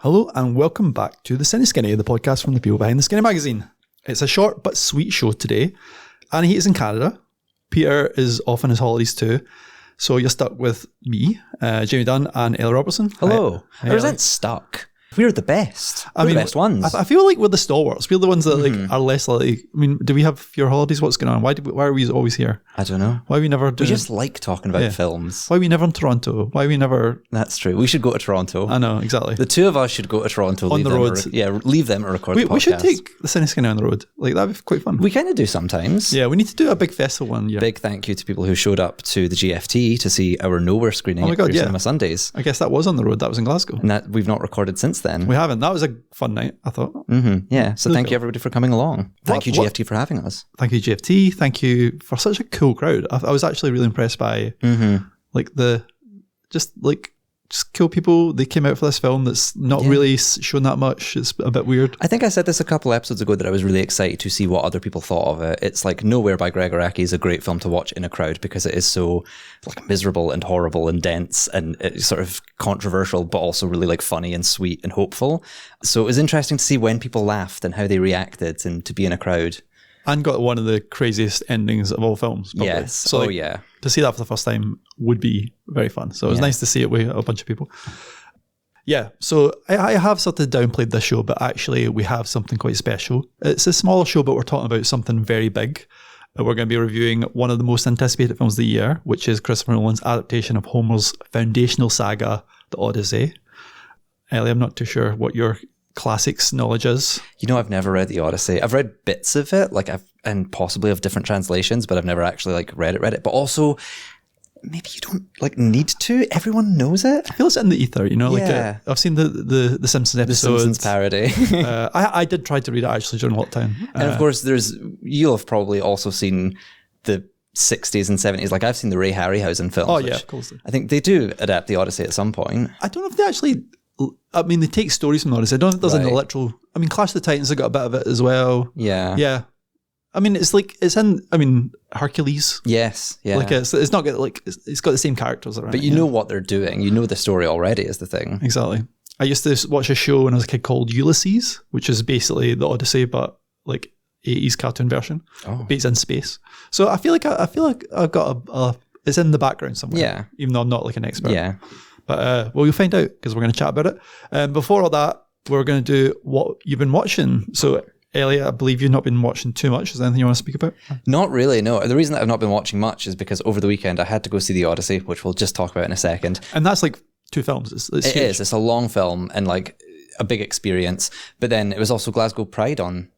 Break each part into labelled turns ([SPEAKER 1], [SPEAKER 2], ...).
[SPEAKER 1] Hello and welcome back to the CineSkinny, the podcast from the people behind the Skinny magazine. It's a short but sweet show today. Annie is in Canada. Peter is off on his holidays too. So you're stuck with me, Jamie Dunn and Ellie Robertson.
[SPEAKER 2] Hello.
[SPEAKER 1] Hi,
[SPEAKER 2] Or is that stuck? We're the best. We're the best ones.
[SPEAKER 1] I feel like we're the stalwarts. We're the ones that are less likely. I mean, do we have your holidays? What's going on? Why are we always here?
[SPEAKER 2] I don't know.
[SPEAKER 1] Why are we never doing...
[SPEAKER 2] We just like talking about films.
[SPEAKER 1] Why are we never in Toronto? Why are we never...
[SPEAKER 2] That's true. We should go to Toronto.
[SPEAKER 1] I know, exactly.
[SPEAKER 2] The two of us should go to Toronto.
[SPEAKER 1] On the road.
[SPEAKER 2] Leave them to record the podcast.
[SPEAKER 1] We should take the CineSkinny on the road. Like, that'd be quite fun.
[SPEAKER 2] We kind of do sometimes.
[SPEAKER 1] Yeah, we need to do a big festival one year.
[SPEAKER 2] Big thank you to people who showed up to the GFT to see our Nowhere screening at Cinema Sundays.
[SPEAKER 1] I guess that was on the road. That was in Glasgow.
[SPEAKER 2] And that we've not recorded since then.
[SPEAKER 1] We haven't. That was a fun night, I thought.
[SPEAKER 2] Yeah, so thank you everybody for coming along. Thank you GFT for having us.
[SPEAKER 1] Thank you GFT. Thank you for such a cool crowd. I was actually really impressed by just cool people. They came out for this film that's not really shown that much. It's a bit weird.
[SPEAKER 2] I think I said this a couple episodes ago that I was really excited to see what other people thought of it. It's like Nowhere by Gregor Aki is a great film to watch in a crowd because it is so like miserable and horrible and dense and it's sort of controversial, but also really like funny and sweet and hopeful. So it was interesting to see when people laughed and how they reacted and to be in a crowd.
[SPEAKER 1] And got one of the craziest endings of all films. Probably.
[SPEAKER 2] Yes.
[SPEAKER 1] So to see that for the first time would be very fun. So it was nice to see it with a bunch of people. Yeah, so I have sort of downplayed this show, but actually we have something quite special. It's a small show, but we're talking about something very big. We're going to be reviewing one of the most anticipated films of the year, which is Christopher Nolan's adaptation of Homer's foundational saga, The Odyssey. Ellie, I'm not too sure what your classics knowledge is.
[SPEAKER 2] You know, I've never read The Odyssey. I've read bits of it, and possibly of different translations, but I've never actually read it. But also, maybe you don't need to. Everyone knows it.
[SPEAKER 1] I feel it's in the ether, you know. I've seen the Simpsons episodes.
[SPEAKER 2] The Simpsons parody.
[SPEAKER 1] I did try to read it actually during lockdown.
[SPEAKER 2] And of course, you'll have probably also seen the 60s and 70s. Like I've seen the Ray Harryhausen films.
[SPEAKER 1] Oh yeah, of course.
[SPEAKER 2] I think they do adapt The Odyssey at some point.
[SPEAKER 1] I don't know if they actually... I mean, they take stories from Odyssey. I don't think there's an literal... I mean, Clash of the Titans have got a bit of it as well.
[SPEAKER 2] Yeah.
[SPEAKER 1] Yeah. I mean, it's in Hercules.
[SPEAKER 2] Yes. Yeah.
[SPEAKER 1] It's not got it's got the same characters around.
[SPEAKER 2] But you know what they're doing. You know the story already is the thing.
[SPEAKER 1] Exactly. I used to watch a show when I was a kid called Ulysses, which is basically the Odyssey, but 80s cartoon version. But it's in space. So I feel like I've got it's in the background somewhere.
[SPEAKER 2] Yeah.
[SPEAKER 1] Even though I'm not an expert.
[SPEAKER 2] Yeah.
[SPEAKER 1] But you'll find out because we're going to chat about it. Before all that, we're going to do what you've been watching. So, Elliot, I believe you've not been watching too much. Is there anything you want to speak about?
[SPEAKER 2] Not really, no. The reason that I've not been watching much is because over the weekend I had to go see The Odyssey, which we'll just talk about in a second.
[SPEAKER 1] And that's 2 films. It is.
[SPEAKER 2] It's a long film and a big experience. But then it was also Glasgow Pride on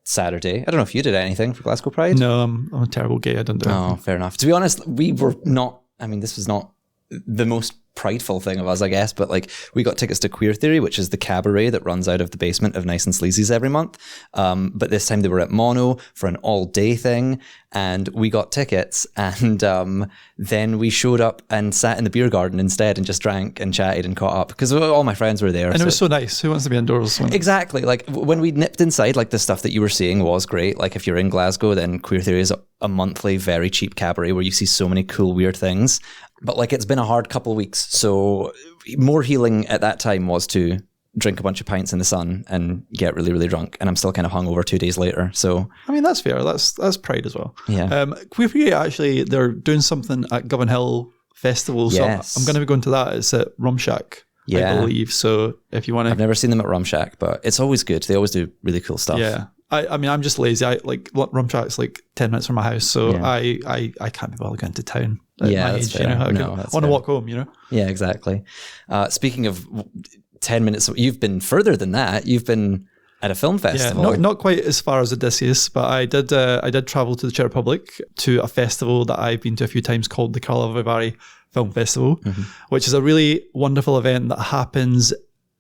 [SPEAKER 2] Saturday. I don't know if you did anything for Glasgow Pride.
[SPEAKER 1] No, I'm a terrible gay. I don't do anything.
[SPEAKER 2] Oh, fair enough. To be honest, we were not... I mean, this was not the most prideful thing of us, I guess, but we got tickets to Queer Theory, which is the cabaret that runs out of the basement of Nice and Sleazy's every month. But this time they were at Mono for an all-day thing, and we got tickets, and then we showed up and sat in the beer garden instead and just drank and chatted and caught up because all my friends were there.
[SPEAKER 1] And it was so nice. Who wants to be indoors?
[SPEAKER 2] Exactly. When we nipped inside, the stuff that you were seeing was great. If you're in Glasgow, then Queer Theory is a monthly, very cheap cabaret where you see so many cool, weird things. But it's been a hard couple of weeks, so more healing at that time was to drink a bunch of pints in the sun and get really, really drunk. And I'm still kind of hungover 2 days later. So
[SPEAKER 1] I mean, that's fair. That's Pride as well.
[SPEAKER 2] Yeah.
[SPEAKER 1] Queer Theory, actually, they're doing something at Govan Hill Festival.
[SPEAKER 2] Yes.
[SPEAKER 1] So I'm going to be going to that. It's at Rum Shack, I believe. So if you want to...
[SPEAKER 2] I've never seen them at Rum Shack, but it's always good. They always do really cool stuff.
[SPEAKER 1] Yeah. I mean, I'm just lazy. Rum Shack's 10 minutes from my house, so I can't be bothered going to town.
[SPEAKER 2] Yeah, that's fair.
[SPEAKER 1] I want to walk home,
[SPEAKER 2] Yeah, exactly. Speaking of 10 minutes, you've been further than that. You've been at a film festival.
[SPEAKER 1] Yeah, not quite as far as Odysseus, but I did travel to the Czech Republic to a festival that I've been to a few times called the Karlovy Film Festival, which is a really wonderful event that happens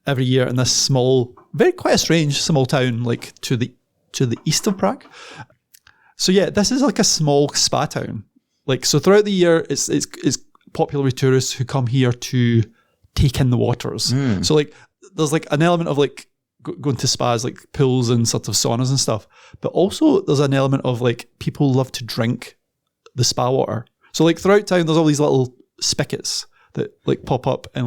[SPEAKER 1] every year in this small, quite a strange small town, to the east of Prague. So yeah, this is a small spa town. So throughout the year, it's popular with tourists who come here to take in the waters. So there's an element of going to spas, pools and sort of saunas and stuff. But also there's an element of people love to drink the spa water. So throughout town, there's all these little spigots that pop up and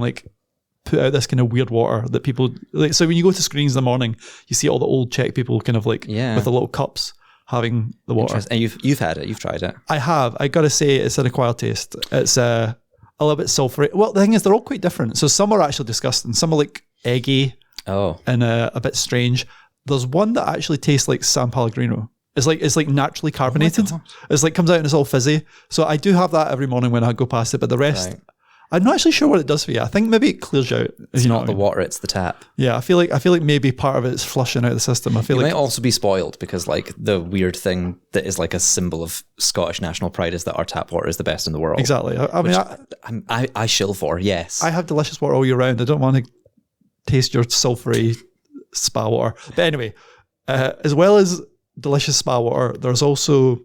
[SPEAKER 1] put out this kind of weird water that people like. So when you go to screens in the morning, you see all the old Czech people kind of like with the little cups having the water.
[SPEAKER 2] And you've had it, you've tried it.
[SPEAKER 1] I have. I got to say, it's an acquired taste. It's a little bit sulphury. Well, the thing is, they're all quite different. So some are actually disgusting. Some are like eggy and a bit strange. There's one that actually tastes like San Pellegrino. It's like naturally carbonated. It's like comes out and it's all fizzy. So I do have that every morning when I go past it. But the rest, I'm not actually sure what it does for you. I think maybe it clears you out.
[SPEAKER 2] It's not the water; it's the tap.
[SPEAKER 1] Yeah, I feel like maybe part of it's flushing out the system. I feel
[SPEAKER 2] you
[SPEAKER 1] like
[SPEAKER 2] might also be spoiled because like the weird thing that is like a symbol of Scottish national pride is that our tap water is the best in the world.
[SPEAKER 1] Exactly.
[SPEAKER 2] I shill for. Yes,
[SPEAKER 1] I have delicious water all year round. I don't want to taste your sulphury spa water. But anyway, as well as delicious spa water, there's also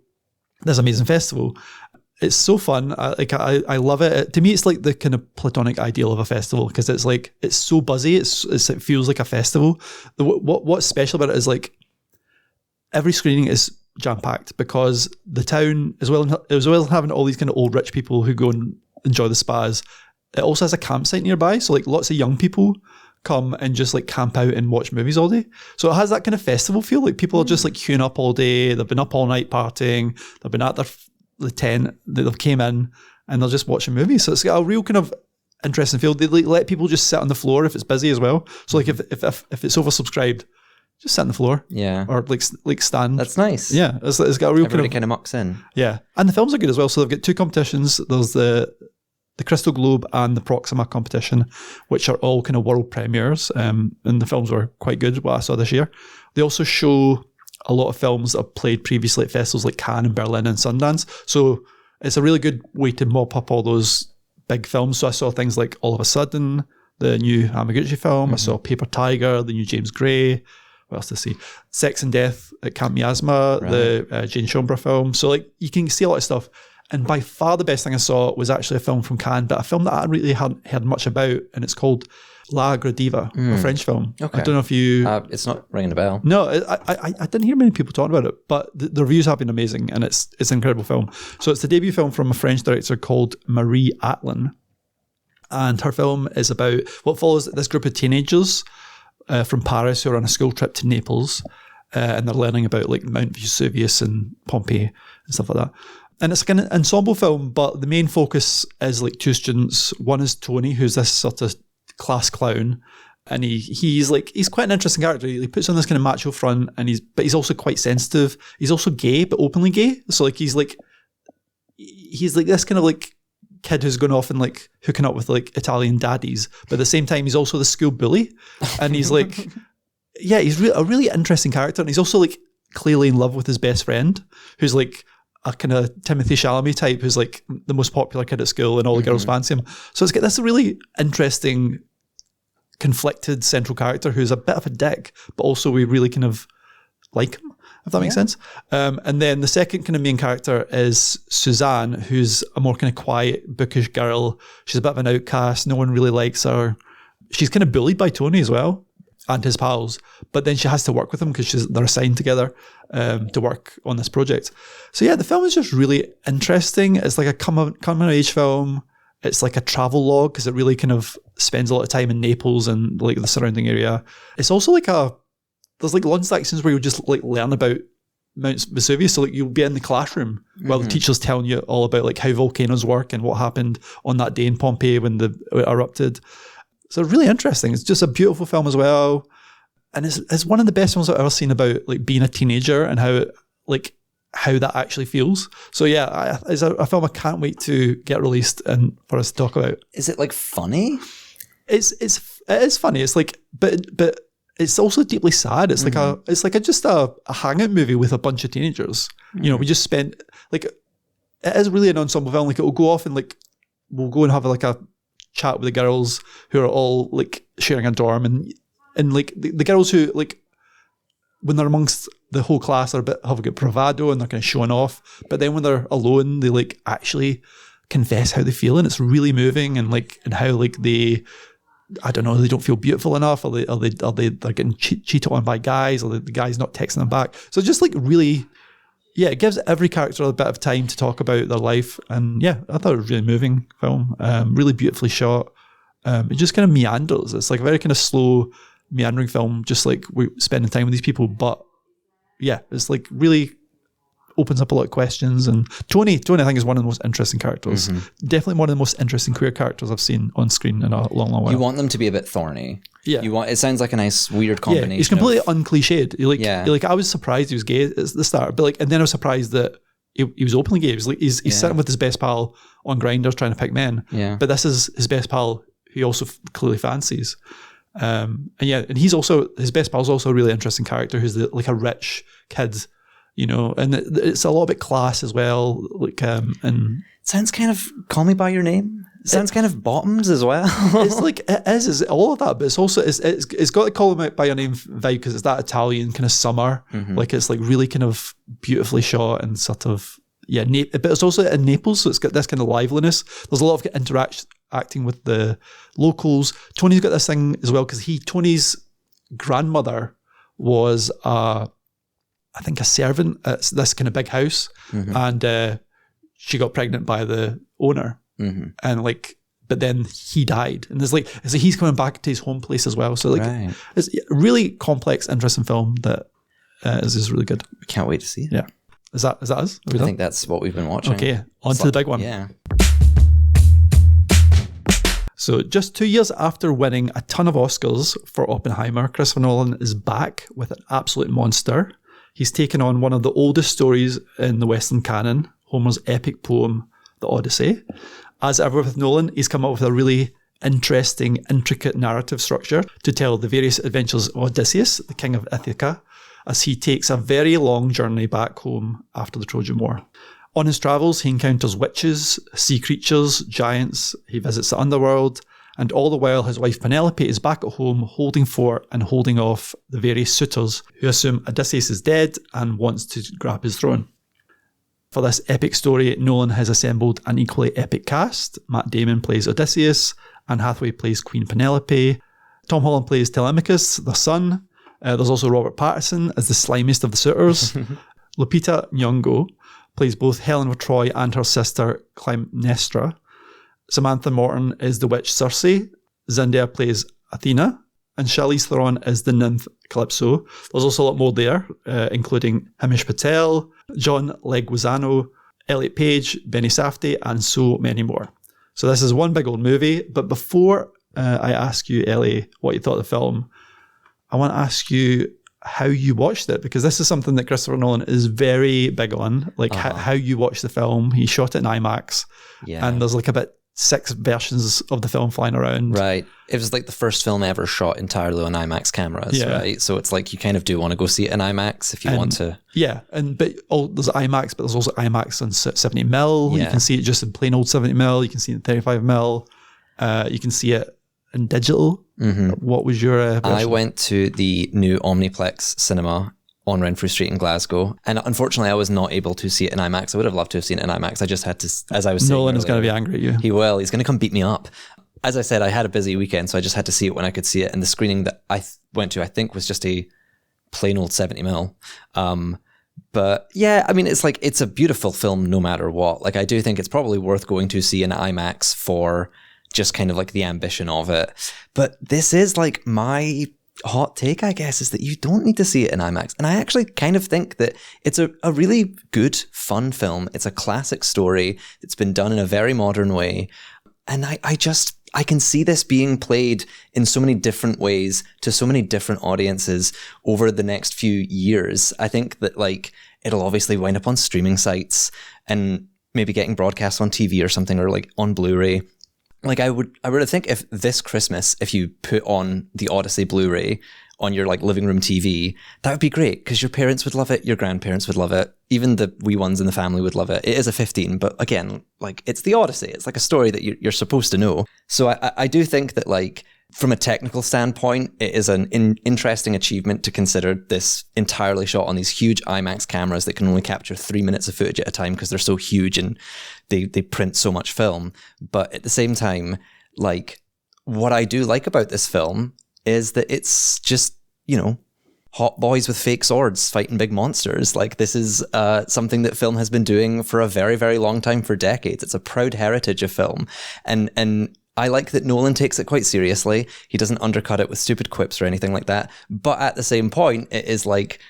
[SPEAKER 1] this amazing festival. It's so fun. I love it. To me, it's like the kind of platonic ideal of a festival because it's like it's so buzzy. It feels like a festival. What's special about it is like every screening is jam packed because the town, as well as having all these kind of old rich people who go and enjoy the spas, it also has a campsite nearby. So like lots of young people come and just like camp out and watch movies all day. So it has that kind of festival feel. Like people are just like queuing up all day. They've been up all night partying. They've been at the tent. They've came in and they're just watching movies. So it's got a real kind of interesting feel. They like let people just sit on the floor if it's busy as well. So like if it's oversubscribed, just sit on the floor.
[SPEAKER 2] Yeah.
[SPEAKER 1] Or like stand.
[SPEAKER 2] That's nice.
[SPEAKER 1] Yeah. It's got a real
[SPEAKER 2] Everybody kind of mucks in.
[SPEAKER 1] Yeah. And the films are good as well. So they've got two competitions. There's the Crystal Globe and the Proxima competition, which are all kind of world premieres. And the films were quite good, what I saw this year. They also show a lot of films that have played previously at festivals like Cannes and Berlin and Sundance. So it's a really good way to mop up all those big films. So I saw things like All of a Sudden, the new Hamaguchi film. I saw Paper Tiger, the new James Gray. What else to see? Sex and Death at Camp Miasma, the Jane Schoenberg film. So like you can see a lot of stuff. And by far the best thing I saw was actually a film from Cannes, but a film that I really hadn't heard much about, and it's called La Gradiva, a French film. Okay. I don't know if you...
[SPEAKER 2] it's not ringing a bell.
[SPEAKER 1] No, I didn't hear many people talking about it, but the reviews have been amazing, and it's an incredible film. So it's the debut film from a French director called Marie Atlin, and her film is about what follows this group of teenagers from Paris who are on a school trip to Naples, and they're learning about like Mount Vesuvius and Pompeii and stuff like that. And it's like an ensemble film, but the main focus is like two students. One is Tony, who's this sort of class clown, and he's quite an interesting character. He puts on this kind of macho front, but he's also quite sensitive. He's also gay, but openly gay. So like he's like this kind of like kid who's going off and like hooking up with like Italian daddies, but at the same time he's also the school bully, and he's like, yeah, he's a really interesting character, and he's also like clearly in love with his best friend, who's like a kind of Timothy Chalamet type, who's like the most popular kid at school and all the girls fancy him. So it's got this really interesting, conflicted central character who's a bit of a dick, but also we really kind of like him, if that makes sense. And then the second kind of main character is Suzanne, who's a more kind of quiet, bookish girl. She's a bit of an outcast. No one really likes her. She's kind of bullied by Tony as well and his pals, but then she has to work with him because they're assigned together to work on this project. So yeah, the film is just really interesting. It's like a coming-of-age film. It's like a travel log because it really kind of spends a lot of time in Naples and like the surrounding area. It's also like there's like lunch sections where you just like learn about Mount Vesuvius. So like you'll be in the classroom while the teacher's telling you all about like how volcanoes work and what happened on that day in Pompeii when it erupted. So really interesting. It's just a beautiful film as well. And it's one of the best films I've ever seen about like being a teenager and how that actually feels. So yeah, it's a film I can't wait to get released and for us to talk about.
[SPEAKER 2] Is it like funny?
[SPEAKER 1] It is funny. It's like, but it's also deeply sad. It's like just a hangout movie with a bunch of teenagers. You know, we just spent like, it is really an ensemble film. Like it will go off and like, we'll go and have like a chat with the girls who are all like sharing a dorm and like the girls who like when they're amongst the whole class have a good bravado and they're kind of showing off, but then when they're alone they like actually confess how they feel, and it's really moving, and how like they don't feel beautiful enough, or they're getting cheated on by guys, or the guy's not texting them back. So just like really, yeah, it gives every character a bit of time to talk about their life. And yeah, I thought it was a really moving film, really beautifully shot. it just kind of meanders. It's like a very kind of slow, meandering film, just like we're spending time with these people. But yeah, it's like really opens up a lot of questions. And Tony, I think, is one of the most interesting characters. Definitely one of the most interesting queer characters I've seen on screen in a long while.
[SPEAKER 2] You want them to be a bit thorny.
[SPEAKER 1] Yeah.
[SPEAKER 2] It sounds like a nice, weird combination.
[SPEAKER 1] Yeah, he's completely uncliched. Like, I was surprised he was gay at the start, but like, and then I was surprised that he was openly gay. He was like, he's sitting with his best pal on Grindr trying to pick men.
[SPEAKER 2] Yeah.
[SPEAKER 1] But this is his best pal who he also clearly fancies. And he's also, his best pal's also a really interesting character who's like a rich kid, you know, and it's a lot about class as well. Like, and
[SPEAKER 2] sounds kind of Call Me By Your Name. It sounds kind of Bottoms as well.
[SPEAKER 1] It's like, it's all of that, but it's also, it's got the Call Me By Your Name vibe because it's that Italian kind of summer. Like, it's like really kind of beautifully shot and sort of, but it's also in Naples, so it's got this kind of liveliness. There's a lot of acting with the locals. Tony's got this thing as well because Tony's grandmother was I think a servant at this kind of big house, and she got pregnant by the owner, and like, but then he died, and there's like, so he's coming back to his home place as well. So like, it's a really complex, interesting film that is just really good.
[SPEAKER 2] Can't wait to see it.
[SPEAKER 1] Yeah, is that us?
[SPEAKER 2] I think that's what we've been watching.
[SPEAKER 1] Okay, on to the big one.
[SPEAKER 2] Yeah.
[SPEAKER 1] So just 2 years after winning a ton of Oscars for Oppenheimer, Christopher Nolan is back with an absolute monster. He's taken on one of the oldest stories in the Western canon, Homer's epic poem, The Odyssey. As ever with Nolan, he's come up with a really interesting, intricate narrative structure to tell the various adventures of Odysseus, the king of Ithaca, as he takes a very long journey back home after the Trojan War. On his travels, he encounters witches, sea creatures, giants, he visits the underworld, and all the while his wife Penelope is back at home holding fort and holding off the various suitors who assume Odysseus is dead and wants to grab his throne. For this epic story, Nolan has assembled an equally epic cast. Matt Damon plays Odysseus, Anne Hathaway plays Queen Penelope, Tom Holland plays Telemachus, the son. There's also Robert Pattinson as the slimiest of the suitors. Lupita Nyong'o plays both Helen of Troy and her sister Clytemnestra. Samantha Morton is the witch Circe. Zendaya plays Athena. And Charlize Theron is the nymph Calypso. There's also a lot more there, including Hamish Patel, John Leguizamo, Elliot Page, Benny Safdie, and so many more. So this is one big old movie. But before I ask you, Ellie, what you thought of the film, I want to ask you how you watched it, because this is something that Christopher Nolan is very big on, like how you watch the film. He shot it in IMAX, and there's like about 6 versions of the film flying around. Right.
[SPEAKER 2] It was like the first film ever shot entirely on IMAX cameras, right? So it's like you kind of do want to go see it in IMAX if you want to.
[SPEAKER 1] Yeah, but there's IMAX, but there's also IMAX on 70mm. You can see it just in plain old 70mm. You can see it in 35mm. You can see it in digital. What was your version?
[SPEAKER 2] I went to the new Omniplex cinema on Renfrew Street in Glasgow, and unfortunately I was not able to see it in IMAX. I would have loved to have seen it in IMAX. I just had to, as I was saying
[SPEAKER 1] Nolan
[SPEAKER 2] earlier,
[SPEAKER 1] is going to be angry at you.
[SPEAKER 2] He will. He's going to come beat me up. As I said, I had a busy weekend, so I just had to see it when I could see it, and the screening that I went to, I think, was just a plain old 70mm. But yeah, I mean, it's like, it's a beautiful film no matter what. Like, I do think it's probably worth going to see in IMAX for just kind of like the ambition of it. But this is like my hot take, I guess, is that you don't need to see it in IMAX. And I actually kind of think that it's a really good, fun film. It's a classic story. It's been done in a very modern way. And I can see this being played in so many different ways to so many different audiences over the next few years. I think that like it'll obviously wind up on streaming sites and maybe getting broadcast on TV or something, or like on Blu-ray. Like I really think if this Christmas, if you put on the Odyssey Blu-ray on your like living room TV, that would be great, because your parents would love it, your grandparents would love it, even the wee ones in the family would love it. It is a 15, but again, like it's the Odyssey. It's like a story that you're supposed to know. So I do think that like from a technical standpoint, it is an interesting achievement to consider this entirely shot on these huge IMAX cameras that can only capture 3 minutes of footage at a time because they're so huge and they print so much film. But at the same time, like what I do like about this film is that it's just, you know, hot boys with fake swords fighting big monsters. Like this is something that film has been doing for a very, very long time, for decades. It's a proud heritage of film. And I like that Nolan takes it quite seriously. He doesn't undercut it with stupid quips or anything like that. But at the same point, it is like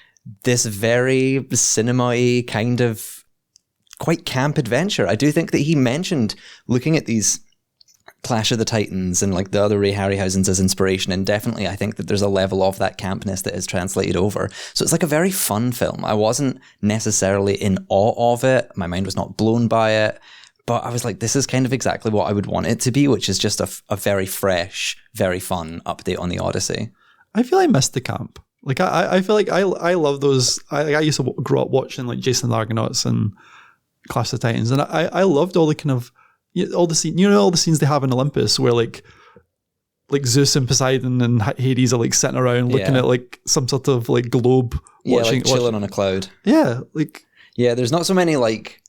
[SPEAKER 2] this very cinema-y kind of quite camp adventure. I do think that he mentioned looking at these Clash of the Titans and like the other Ray Harryhausen's as inspiration, and definitely I think that there's a level of that campness that is translated over. So it's like a very fun film. I wasn't necessarily in awe of it. My mind was not blown by it, but I was like, this is kind of exactly what I would want it to be, which is just a very fresh, very fun update on the Odyssey.
[SPEAKER 1] I feel I missed the camp. Like I feel like I love those. I used to grow up watching like Jason and the Argonauts and Clash of the Titans, and I loved all the kind of all the scene, all the scenes they have in Olympus where like Zeus and Poseidon and Hades are like sitting around looking at like some sort of like globe,
[SPEAKER 2] like chilling on a cloud.
[SPEAKER 1] Yeah,
[SPEAKER 2] there's not so many like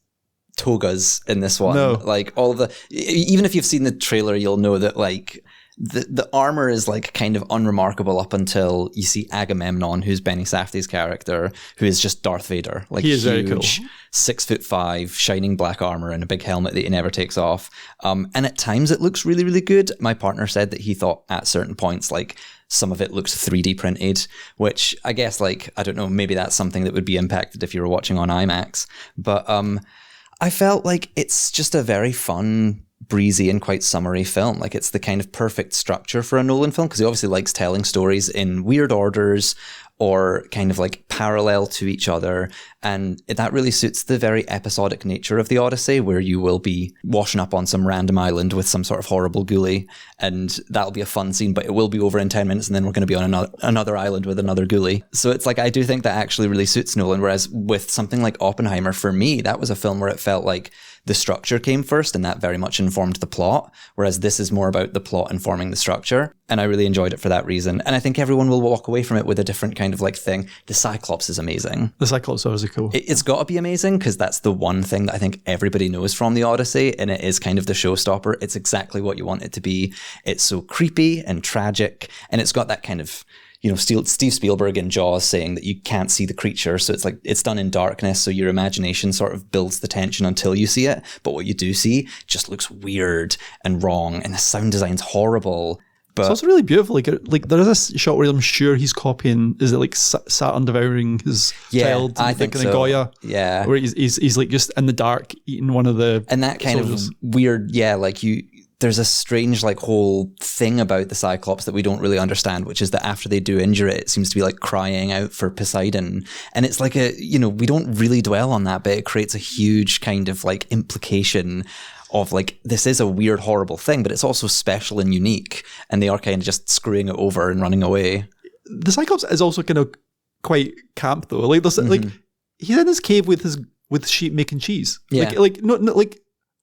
[SPEAKER 2] togas in this one.
[SPEAKER 1] No.
[SPEAKER 2] Like all of the, even if you've seen the trailer, you'll know that like the armor is like kind of unremarkable up until you see Agamemnon, who's Benny Safdie's character, who is just Darth Vader. Like
[SPEAKER 1] he is
[SPEAKER 2] huge,
[SPEAKER 1] very cool.
[SPEAKER 2] 6'5", shining black armor and a big helmet that he never takes off. And at times it looks really, really good. My partner said that he thought at certain points like some of it looks 3D printed, which I guess like, I don't know, maybe that's something that would be impacted if you were watching on IMAX. But I felt like it's just a very fun, breezy and quite summery film. Like it's the kind of perfect structure for a Nolan film because he obviously likes telling stories in weird orders or kind of like parallel to each other, and that really suits the very episodic nature of the Odyssey, where you will be washing up on some random island with some sort of horrible ghoulie, and that'll be a fun scene, but it will be over in 10 minutes and then we're going to be on another island with another ghoulie. So it's like, I do think that actually really suits Nolan, whereas with something like Oppenheimer, for me, that was a film where it felt like the structure came first and that very much informed the plot, whereas this is more about the plot informing the structure. And I really enjoyed it for that reason. And I think everyone will walk away from it with a different kind of like thing. The Cyclops is amazing.
[SPEAKER 1] The Cyclops is cool.
[SPEAKER 2] It's got to be amazing because that's the one thing that I think everybody knows from the Odyssey, and it is kind of the showstopper. It's exactly what you want it to be. It's so creepy and tragic, and it's got that kind of, Steve Spielberg in Jaws saying that you can't see the creature. So it's like, it's done in darkness. So your imagination sort of builds the tension until you see it. But what you do see just looks weird and wrong. And the sound design's horrible. But
[SPEAKER 1] it's also really beautiful. Like there is a shot where I'm sure he's copying, is it like Saturn devouring his child?
[SPEAKER 2] I think so.
[SPEAKER 1] Goya.
[SPEAKER 2] Yeah.
[SPEAKER 1] Where he's like just in the dark eating one of the
[SPEAKER 2] And that kind
[SPEAKER 1] soldiers.
[SPEAKER 2] of weird, there's a strange like whole thing about the Cyclops that we don't really understand, which is that after they do injure it, it seems to be like crying out for Poseidon. And it's like we don't really dwell on that, but it creates a huge kind of like implication of like, this is a weird, horrible thing, but it's also special and unique. And they are kind of just screwing it over and running away.
[SPEAKER 1] The Cyclops is also kind of quite camp though. Like there's like he's in his cave with sheep making cheese.
[SPEAKER 2] Yeah.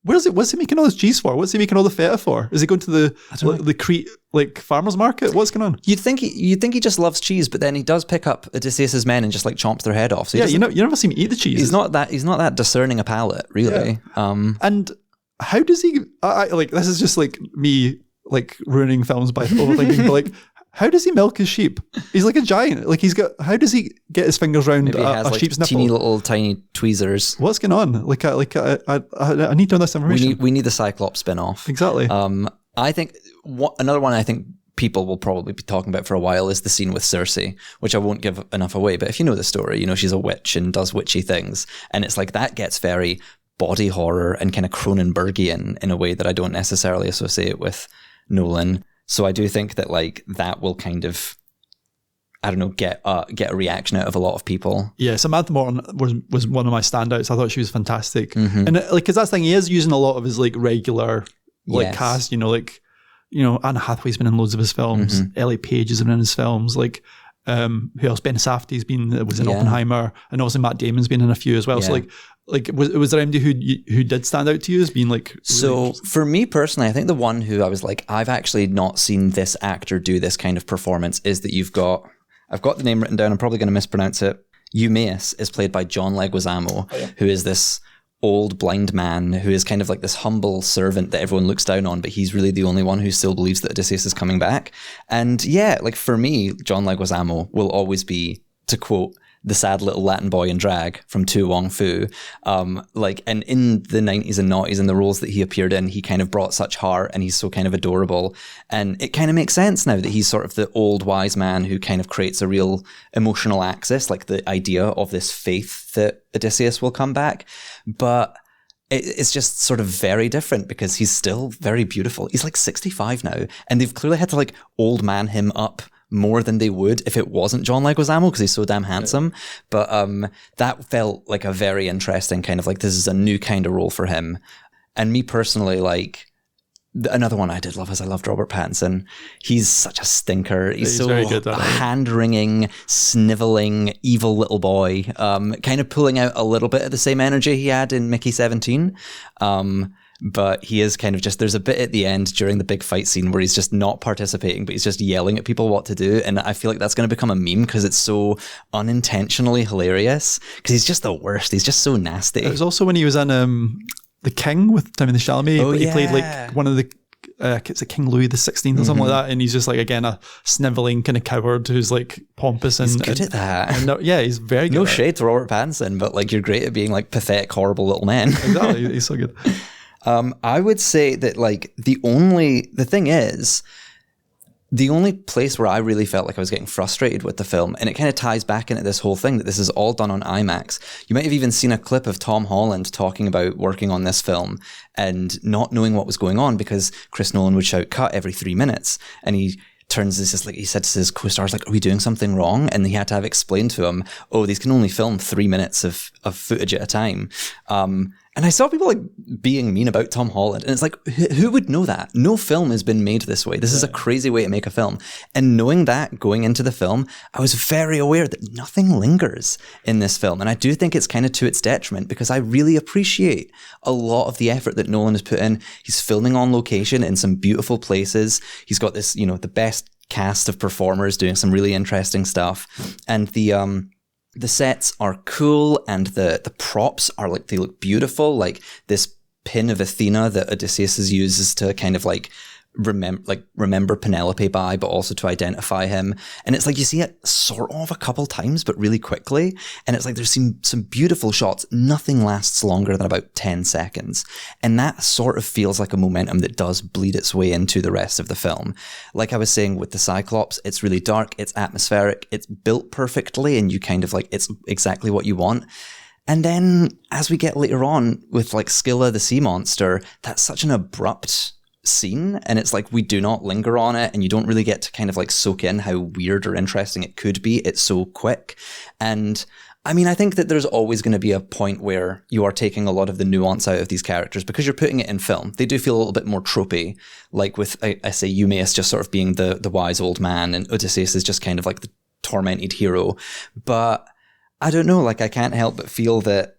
[SPEAKER 1] What's he making all this cheese for? What's he making all the feta for? Is he going to the Crete like farmers market? What's going on?
[SPEAKER 2] You'd think he just loves cheese, but then he does pick up Odysseus' men and just like chomps their head off. So
[SPEAKER 1] you never see him eat the cheese.
[SPEAKER 2] He's not that discerning a palate, really.
[SPEAKER 1] Yeah. And how does he? This is just like me like ruining films by overthinking, but like, how does he milk his sheep? He's like a giant. Like how does he get his fingers around
[SPEAKER 2] Maybe he has
[SPEAKER 1] a
[SPEAKER 2] like
[SPEAKER 1] sheep's nipple?
[SPEAKER 2] Teeny little tiny tweezers.
[SPEAKER 1] What's going on? I need to know this information.
[SPEAKER 2] We need the Cyclops spin-off.
[SPEAKER 1] Exactly.
[SPEAKER 2] I think another one I think people will probably be talking about for a while is the scene with Cersei, which I won't give enough away. But if you know the story, she's a witch and does witchy things. And it's like that gets very body horror and kind of Cronenbergian in a way that I don't necessarily associate with Nolan. So I do think that like that will kind of, I don't know, get a reaction out of a lot of people. Yeah,
[SPEAKER 1] Samantha Morton was one of my standouts. I thought she was fantastic, and because that's the thing, he is using a lot of his like regular cast. Anne Hathaway's been in loads of his films. Ellie Page has been in his films. Like who else? Ben Safdie's was in Oppenheimer, and obviously Matt Damon's been in a few as well. Yeah. So was there anybody who did stand out to you as being like?
[SPEAKER 2] So for me personally, I think the one who I was like, I've actually not seen this actor do this kind of performance is that I've got the name written down. I'm probably going to mispronounce it. Eumaeus is played by John Leguizamo, who is this old blind man who is kind of like this humble servant that everyone looks down on, but he's really the only one who still believes that Odysseus is coming back. And yeah, like for me, John Leguizamo will always be, to quote the sad little Latin boy in drag from Tu Wong Fu. And in the 90s and noughties and the roles that he appeared in, he kind of brought such heart and he's so kind of adorable. And it kind of makes sense now that he's sort of the old wise man who kind of creates a real emotional axis, like the idea of this faith that Odysseus will come back. But it's just sort of very different because he's still very beautiful. He's like 65 now, and they've clearly had to like old man him up more than they would if it wasn't John Leguizamo because he's so damn handsome. But that felt like a very interesting kind of like, this is a new kind of role for him. And me personally, like, another one I did love is I loved Robert Pattinson. He's such a stinker. He's so
[SPEAKER 1] very good,
[SPEAKER 2] hand-wringing, sniveling, evil little boy. Kind of pulling out a little bit of the same energy he had in Mickey 17. But he is kind of just, there's a bit at the end during the big fight scene where he's just not participating, but he's just yelling at people what to do. And I feel like that's going to become a meme because it's so unintentionally hilarious because he's just the worst. He's just so nasty.
[SPEAKER 1] It was also when he was in The King with Timothée Chalamet.
[SPEAKER 2] Oh,
[SPEAKER 1] He
[SPEAKER 2] yeah.
[SPEAKER 1] played like one of the, it's like King Louis the 16th or something like that. And he's just like, again, a sniveling kind of coward who's like pompous. And
[SPEAKER 2] He's good at that.
[SPEAKER 1] And yeah, he's very good.
[SPEAKER 2] No
[SPEAKER 1] at it.
[SPEAKER 2] shade to Robert Pattinson, but like you're great at being like pathetic, horrible little men.
[SPEAKER 1] Exactly. He's so good.
[SPEAKER 2] I would say that like the only place where I really felt like I was getting frustrated with the film, and it kind of ties back into this whole thing that this is all done on IMAX. You might have even seen a clip of Tom Holland talking about working on this film and not knowing what was going on because Chris Nolan would shout cut every 3 minutes, and he turns this is like he said to his co-stars like, are we doing something wrong? And he had to have explained to him, oh, these can only film 3 minutes of footage at a time. And I saw people like being mean about Tom Holland, and it's like, who would know that? No film has been made this way. This is a crazy way to make a film. And knowing that going into the film, I was very aware that nothing lingers in this film. And I do think it's kind of to its detriment because I really appreciate a lot of the effort that Nolan has put in. He's filming on location in some beautiful places. He's got this, the best cast of performers doing some really interesting stuff. And the sets are cool and the props are like, they look beautiful. Like this pin of Athena that Odysseus uses to kind of like remember Penelope by, but also to identify him. And it's like you see it sort of a couple times, but really quickly. And it's like there's some beautiful shots. Nothing lasts longer than about 10 seconds. And that sort of feels like a momentum that does bleed its way into the rest of the film. Like I was saying with the Cyclops, it's really dark, it's atmospheric, it's built perfectly, and you kind of like, it's exactly what you want. And then as we get later on with like Scylla the sea monster, that's such an abrupt scene, and it's like we do not linger on it, and you don't really get to kind of like soak in how weird or interesting it could be. It's so quick. And I mean, I think that there's always going to be a point where you are taking a lot of the nuance out of these characters because you're putting it in film. They do feel a little bit more tropey, like with I say Eumaeus just sort of being the wise old man, and Odysseus is just kind of like the tormented hero. But I don't know, like I can't help but feel that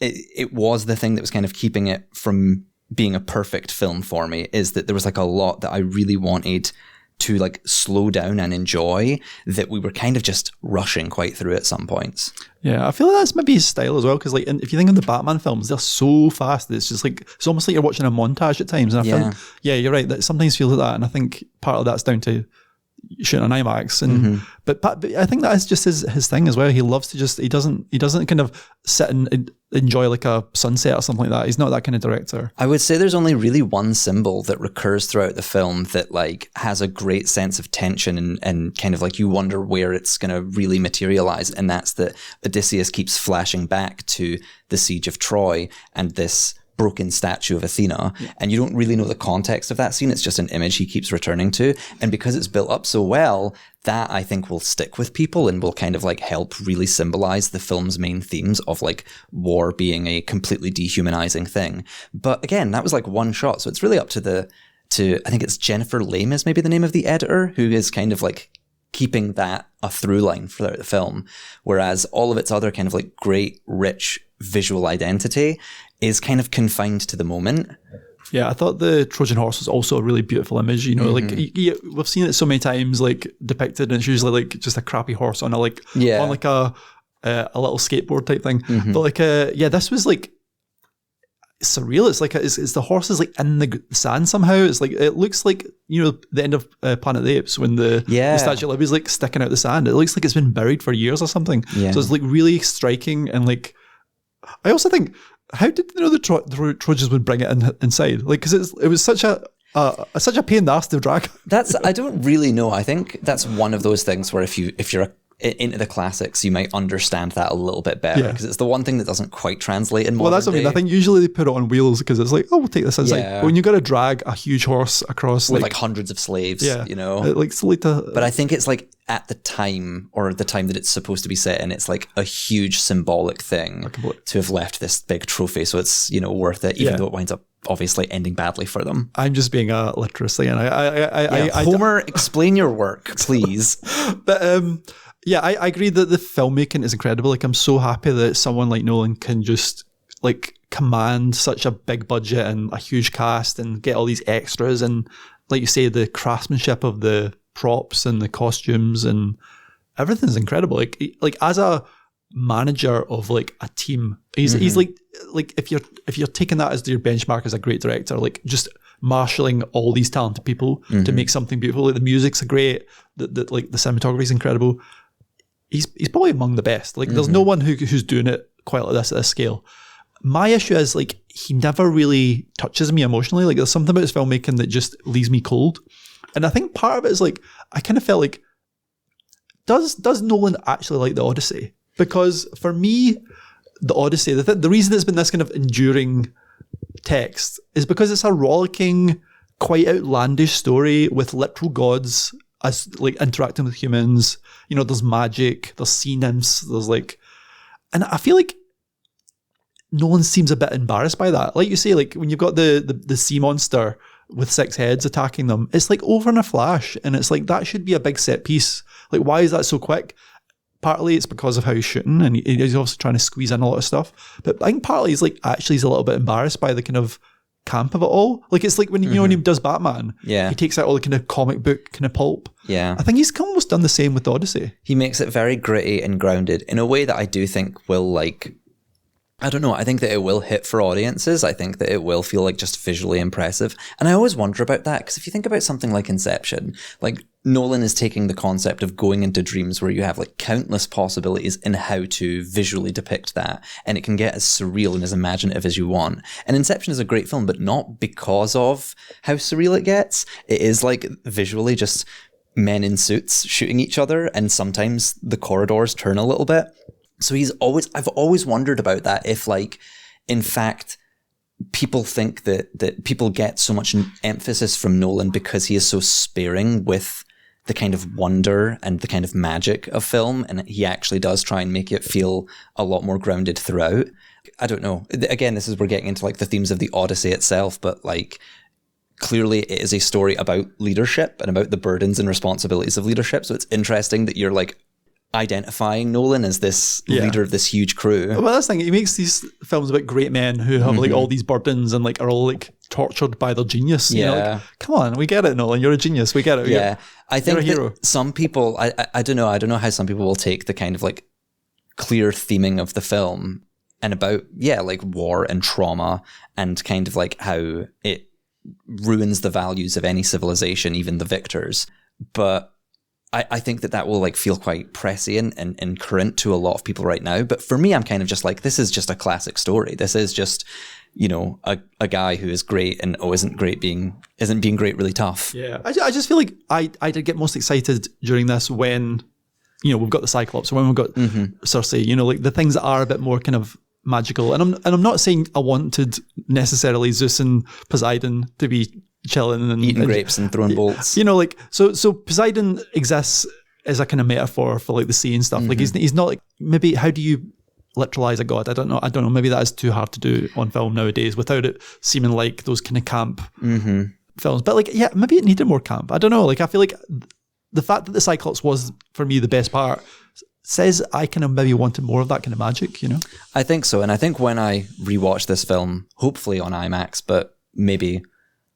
[SPEAKER 2] it was the thing that was kind of keeping it from being a perfect film for me, is that there was like a lot that I really wanted to like slow down and enjoy that we were kind of just rushing quite through at some points.
[SPEAKER 1] Yeah, I feel like that's maybe his style as well, because like if you think of the Batman films, they're so fast that it's just like, it's almost like you're watching a montage at times. And I think, yeah, you're right, that sometimes feels like that, and I think part of that's down to shooting on IMAX, and but I think that is just his thing as well. He loves to just he doesn't kind of sit and enjoy like a sunset or something like that. He's not that kind of director.
[SPEAKER 2] I would say there's only really one symbol that recurs throughout the film that like has a great sense of tension and kind of like you wonder where it's going to really materialize, and that's that Odysseus keeps flashing back to the siege of Troy and this broken statue of Athena, and you don't really know the context of that scene. It's just an image he keeps returning to, and because it's built up so well, that I think will stick with people and will kind of like help really symbolize the film's main themes of like war being a completely dehumanizing thing. But again, that was like one shot, so it's really up to I think it's Jennifer Lame is maybe the name of the editor, who is kind of like keeping that a through line throughout the film, whereas all of its other kind of like great rich visual identity is kind of confined to the moment.
[SPEAKER 1] Yeah, I thought the Trojan horse was also a really beautiful image. You know, like we've seen it so many times, like depicted, and it's usually like just a crappy horse on a like on like a little skateboard type thing. But like, this was like, surreal. It's like it's the horse is like in the sand somehow. It's like it looks like, you know, the end of Planet of the Apes when the Statue of Liberty is like sticking out the sand. It looks like it's been buried for years or something. Yeah. So it's like really striking. And like, I also think, how did they know the Trojans would bring it inside? Like, because it was such a pain in the ass to drag.
[SPEAKER 2] I don't really know. I think that's one of those things where if you're into the classics, you might understand that a little bit better, because it's the one thing that doesn't quite translate in modern
[SPEAKER 1] Well, that's what I mean. I think usually they put it on wheels because it's like, oh, we'll take this inside.
[SPEAKER 2] Yeah.
[SPEAKER 1] But when you got to drag a huge horse across
[SPEAKER 2] with like hundreds of slaves, you know,
[SPEAKER 1] but
[SPEAKER 2] I think it's like at the time, or the time that it's supposed to be set in, it's like a huge symbolic thing to have left this big trophy. So it's, you know, worth it, even though it winds up obviously ending badly for them.
[SPEAKER 1] I'm just being a literary, and
[SPEAKER 2] Homer, explain your work, please.
[SPEAKER 1] But yeah, I agree that the filmmaking is incredible. Like, I'm so happy that someone like Nolan can just like command such a big budget and a huge cast and get all these extras, and like you say, the craftsmanship of the props and the costumes and everything's incredible. Like as a manager of like a team, he's like if you're taking that as your benchmark as a great director, like just marshalling all these talented people to make something beautiful. Like the music's great, like the cinematography is incredible. He's probably among the best. Like there's no one who's doing it quite like this at this scale. My issue is like he never really touches me emotionally. Like there's something about his filmmaking that just leaves me cold. And I think part of it is like I kind of felt like does Nolan actually like the Odyssey? Because for me, the Odyssey, the reason it's been this kind of enduring text is because it's a rollicking, quite outlandish story with literal gods as like interacting with humans. You know, there's magic, there's sea nymphs, there's like, and I feel like Nolan seems a bit embarrassed by that. Like you say, like when you've got the sea monster with 6 heads attacking them, it's like over in a flash, and it's like that should be a big set piece. Like, why is that so quick? Partly it's because of how he's shooting, and he's also trying to squeeze in a lot of stuff. But I think partly he's like actually he's a little bit embarrassed by the kind of camp of it all. Like it's like when you know when he does Batman, he takes out all the kind of comic book kind of pulp.
[SPEAKER 2] Yeah,
[SPEAKER 1] I think he's almost done the same with the Odyssey.
[SPEAKER 2] He makes it very gritty and grounded in a way that I do think will like. I don't know. I think that it will hit for audiences. I think that it will feel like just visually impressive. And I always wonder about that, because if you think about something like Inception, like Nolan is taking the concept of going into dreams where you have like countless possibilities in how to visually depict that. And it can get as surreal and as imaginative as you want. And Inception is a great film, but not because of how surreal it gets. It is like visually just men in suits shooting each other. And sometimes the corridors turn a little bit. So I've always wondered about that, if like, in fact, people think that people get so much emphasis from Nolan because he is so sparing with the kind of wonder and the kind of magic of film, and he actually does try and make it feel a lot more grounded throughout. I don't know. Again, this is, we're getting into like the themes of the Odyssey itself, but like, clearly it is a story about leadership and about the burdens and responsibilities of leadership. So it's interesting that you're like, identifying Nolan as this leader of this huge crew.
[SPEAKER 1] Well, that's the thing. He makes these films about great men who have like all these burdens and like are all like tortured by their genius. You know, like, come on, we get it, Nolan. You're a genius. We get it.
[SPEAKER 2] I think that some people, I don't know. I don't know how some people will take the kind of like clear theming of the film and about like war and trauma and kind of like how it ruins the values of any civilization, even the victors. But I think that will like feel quite prescient and current to a lot of people right now. But for me, I'm kind of just like, this is just a classic story. This is just, you know, a guy who is great and isn't being great really tough.
[SPEAKER 1] Yeah. I just feel like I did get most excited during this when, you know, we've got the Cyclops, when we've got Cersei, you know, like the things that are a bit more kind of magical. And I'm not saying I wanted necessarily Zeus and Poseidon to be chilling and
[SPEAKER 2] eating grapes and throwing bolts,
[SPEAKER 1] you know, like so Poseidon exists as a kind of metaphor for like the sea and stuff. Like he's not like, maybe how do you literalize a god? I don't know, maybe that is too hard to do on film nowadays without it seeming like those kind of camp films. But like, yeah, maybe it needed more camp. I don't know, like I feel like the fact that the Cyclops was for me the best part says I kind of maybe wanted more of that kind of magic, you know?
[SPEAKER 2] I think so. And I think when I rewatch this film, hopefully on IMAX, but maybe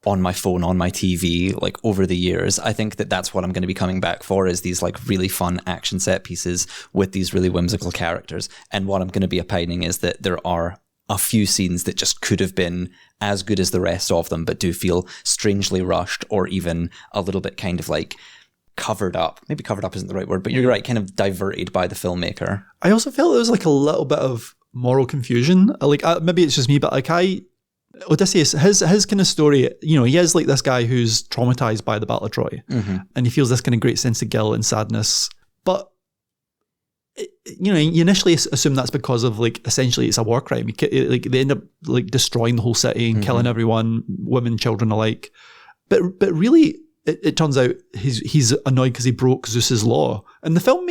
[SPEAKER 2] on my phone, on my TV, like over the years, I think that that's what I'm going to be coming back for, is these like really fun action set pieces with these really whimsical characters. And what I'm going to be opining is that there are a few scenes that just could have been as good as the rest of them, but do feel strangely rushed or even a little bit kind of like covered up. Maybe covered up isn't the right word, but you're right, kind of diverted by the filmmaker.
[SPEAKER 1] I also felt there was like a little bit of moral confusion. Like maybe it's just me, but like Odysseus, his kind of story, you know, he is like this guy who's traumatized by the Battle of Troy, and he feels this kind of great sense of guilt and sadness. But you know, you initially assume that's because of like essentially it's a war crime. Like they end up like destroying the whole city and killing everyone, women, children alike. But really, it turns out he's annoyed because he broke Zeus's law, and the film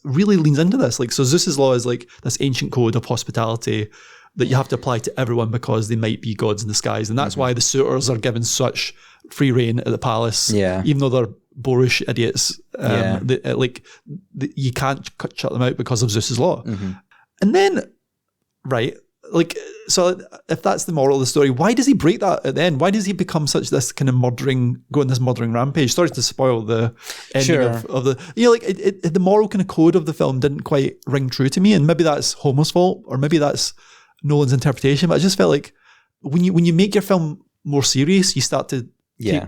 [SPEAKER 1] really leans into this. Like, so Zeus's law is like this ancient code of hospitality that you have to apply to everyone because they might be gods in disguise, and that's why the suitors are given such free reign at the palace, even though they're boorish idiots. You can't shut them out because of Zeus's law. And then, right, like, so if that's the moral of the story, why does he break that at the end? Why does he become this kind of go on this murdering rampage? Sorry to spoil the ending of the, you know, like the moral kind of code of the film didn't quite ring true to me, and maybe that's Homer's fault, or maybe that's Nolan's interpretation, but I just felt like when you make your film more serious, you start to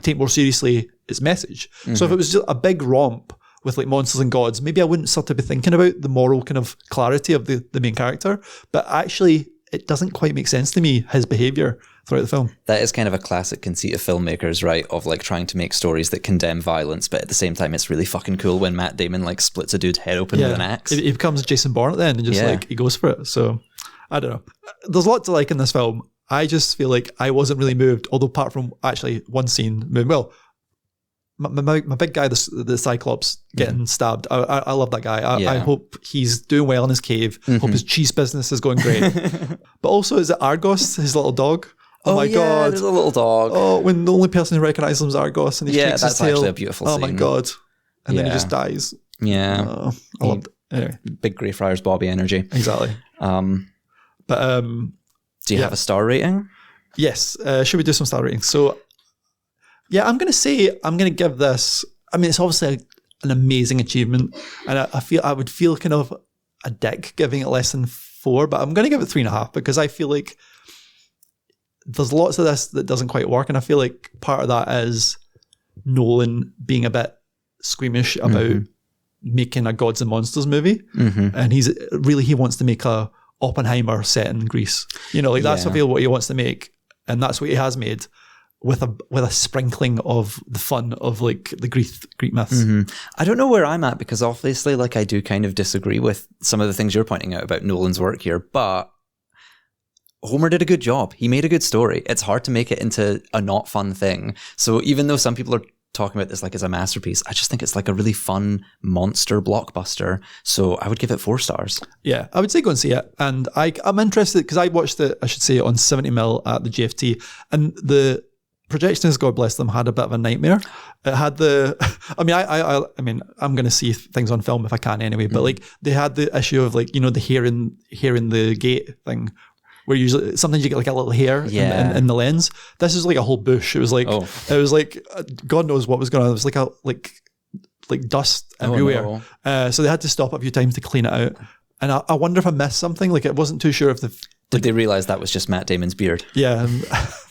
[SPEAKER 1] take more seriously its message. So if it was just a big romp with like monsters and gods, maybe I wouldn't start to be thinking about the moral kind of clarity of the main character, but actually it doesn't quite make sense to me, his behaviour throughout the film.
[SPEAKER 2] That is kind of a classic conceit of filmmakers, right? Of like trying to make stories that condemn violence, but at the same time, it's really fucking cool when Matt Damon like splits a dude's head open with an axe.
[SPEAKER 1] He becomes Jason Bourne at the end and just like he goes for it. So I don't know. There's a lot to like in this film. I just feel like I wasn't really moved, although apart from actually one scene, well, my big guy, the Cyclops getting stabbed. I love that guy. I hope he's doing well in his cave. Hope his cheese business is going great. But also, is it Argos, his little dog? Oh my God.
[SPEAKER 2] There's a little dog.
[SPEAKER 1] Oh, when the only person who recognises him is Argos and he shakes his tail.
[SPEAKER 2] That's actually a beautiful scene.
[SPEAKER 1] Oh my God. And then he just dies.
[SPEAKER 2] Yeah.
[SPEAKER 1] I loved it. Anyway.
[SPEAKER 2] Big Greyfriars Bobby energy.
[SPEAKER 1] Exactly.
[SPEAKER 2] Do you have a star rating?
[SPEAKER 1] Yes. Should we do some star ratings? So, yeah, I'm going to give this, I mean, it's obviously an amazing achievement, and I would feel kind of a dick giving it less than 4, but I'm going to give it 3.5 because I feel like there's lots of this that doesn't quite work, and I feel like part of that is Nolan being a bit squeamish about making a Gods and Monsters movie, and he wants to make a Oppenheimer set in Greece. You know, like that's what he wants to make, and that's what he has made with a sprinkling of the fun of like the Greek myths.
[SPEAKER 2] I don't know where I'm at because obviously, like, I do kind of disagree with some of the things you're pointing out about Nolan's work here, but Homer did a good job. He made a good story. It's hard to make it into a not fun thing. So even though some people are talking about this like as a masterpiece, I just think it's like a really fun monster blockbuster. So I would give it 4 stars. Yeah,
[SPEAKER 1] I would say go and see it. And I'm interested because I watched it, I should say, on 70mm at the GFT, and the projectionists, God bless them, had a bit of a nightmare. It had I mean, I'm going to see things on film if I can anyway, but like they had the issue of like, you know, the hair in the gate thing, where usually sometimes you get like a little hair in the lens. This is like a whole bush. It was like God knows what was going on. It was like dust everywhere. No. So they had to stop a few times to clean it out. And I wonder if I missed something. Like, I wasn't too sure if
[SPEAKER 2] did they realize that was just Matt Damon's beard?
[SPEAKER 1] Yeah,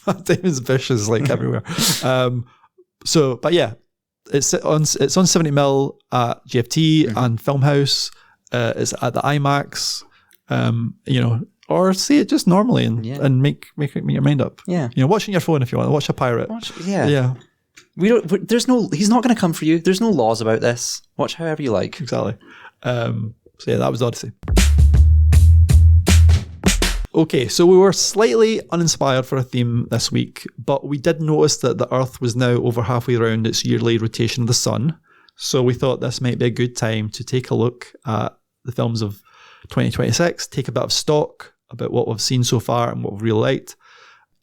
[SPEAKER 1] Matt Damon's bush is like everywhere. But yeah, it's on 70mm at GFT and Filmhouse. It's at the IMAX. You know. Or see it just normally and make your mind up. Yeah, you know, watching your phone if you want. Watch a pirate.
[SPEAKER 2] Yeah. He's not going to come for you. There's no laws about this. Watch however you like.
[SPEAKER 1] Exactly. So yeah, that was Odyssey. Okay, so we were slightly uninspired for a theme this week, but we did notice that the Earth was now over halfway around its yearly rotation of the sun. So we thought this might be a good time to take a look at the films of 2026, take a bit of stock about what we've seen so far and what we've really liked.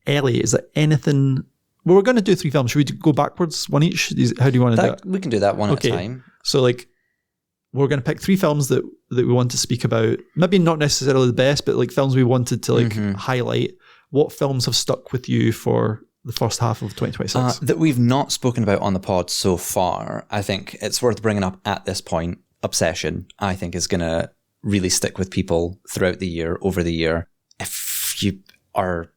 [SPEAKER 1] Ellie, is there anything... Well, we're going to do 3 films. Should we go backwards, one each? How do you want to do it?
[SPEAKER 2] We can do that one at a time.
[SPEAKER 1] So, like, we're going to pick 3 films that we want to speak about. Maybe not necessarily the best, but like films we wanted to like highlight. What films have stuck with you for the first half of 2026?
[SPEAKER 2] That we've not spoken about on the pod so far. I think it's worth bringing up at this point. Obsession, I think, is going to really stick with people throughout the year, over the year. If if you are,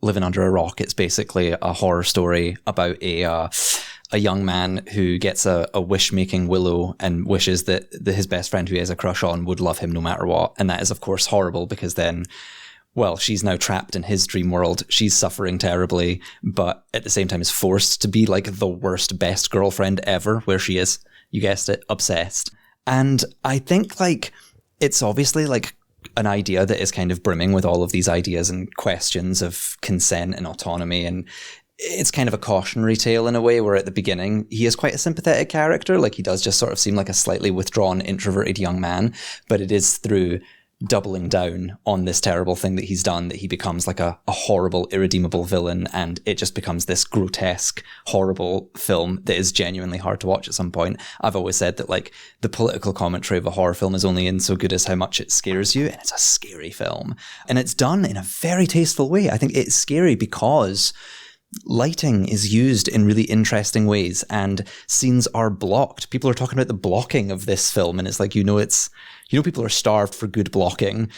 [SPEAKER 2] living under a rock, it's basically a horror story about a young man who gets a wish-making willow and wishes that his best friend who he has a crush on would love him no matter what. And that is, of course, horrible because then, well, she's now trapped in his dream world. She's suffering terribly, but at the same time is forced to be like the worst, best girlfriend ever, where she is, you guessed it, obsessed. And I think like it's obviously like an idea that is kind of brimming with all of these ideas and questions of consent and autonomy. And it's kind of a cautionary tale in a way where at the beginning he is quite a sympathetic character. Like he does just sort of seem like a slightly withdrawn, introverted young man, but it is through doubling down on this terrible thing that he's done that he becomes like a horrible, irredeemable villain, and it just becomes this grotesque, horrible film that is genuinely hard to watch at some point. I've always said that like the political commentary of a horror film is only in so good as how much it scares you, and it's a scary film. And it's done in a very tasteful way. I think it's scary because lighting is used in really interesting ways and scenes are blocked. People are talking about the blocking of this film, and it's like, people are starved for good blocking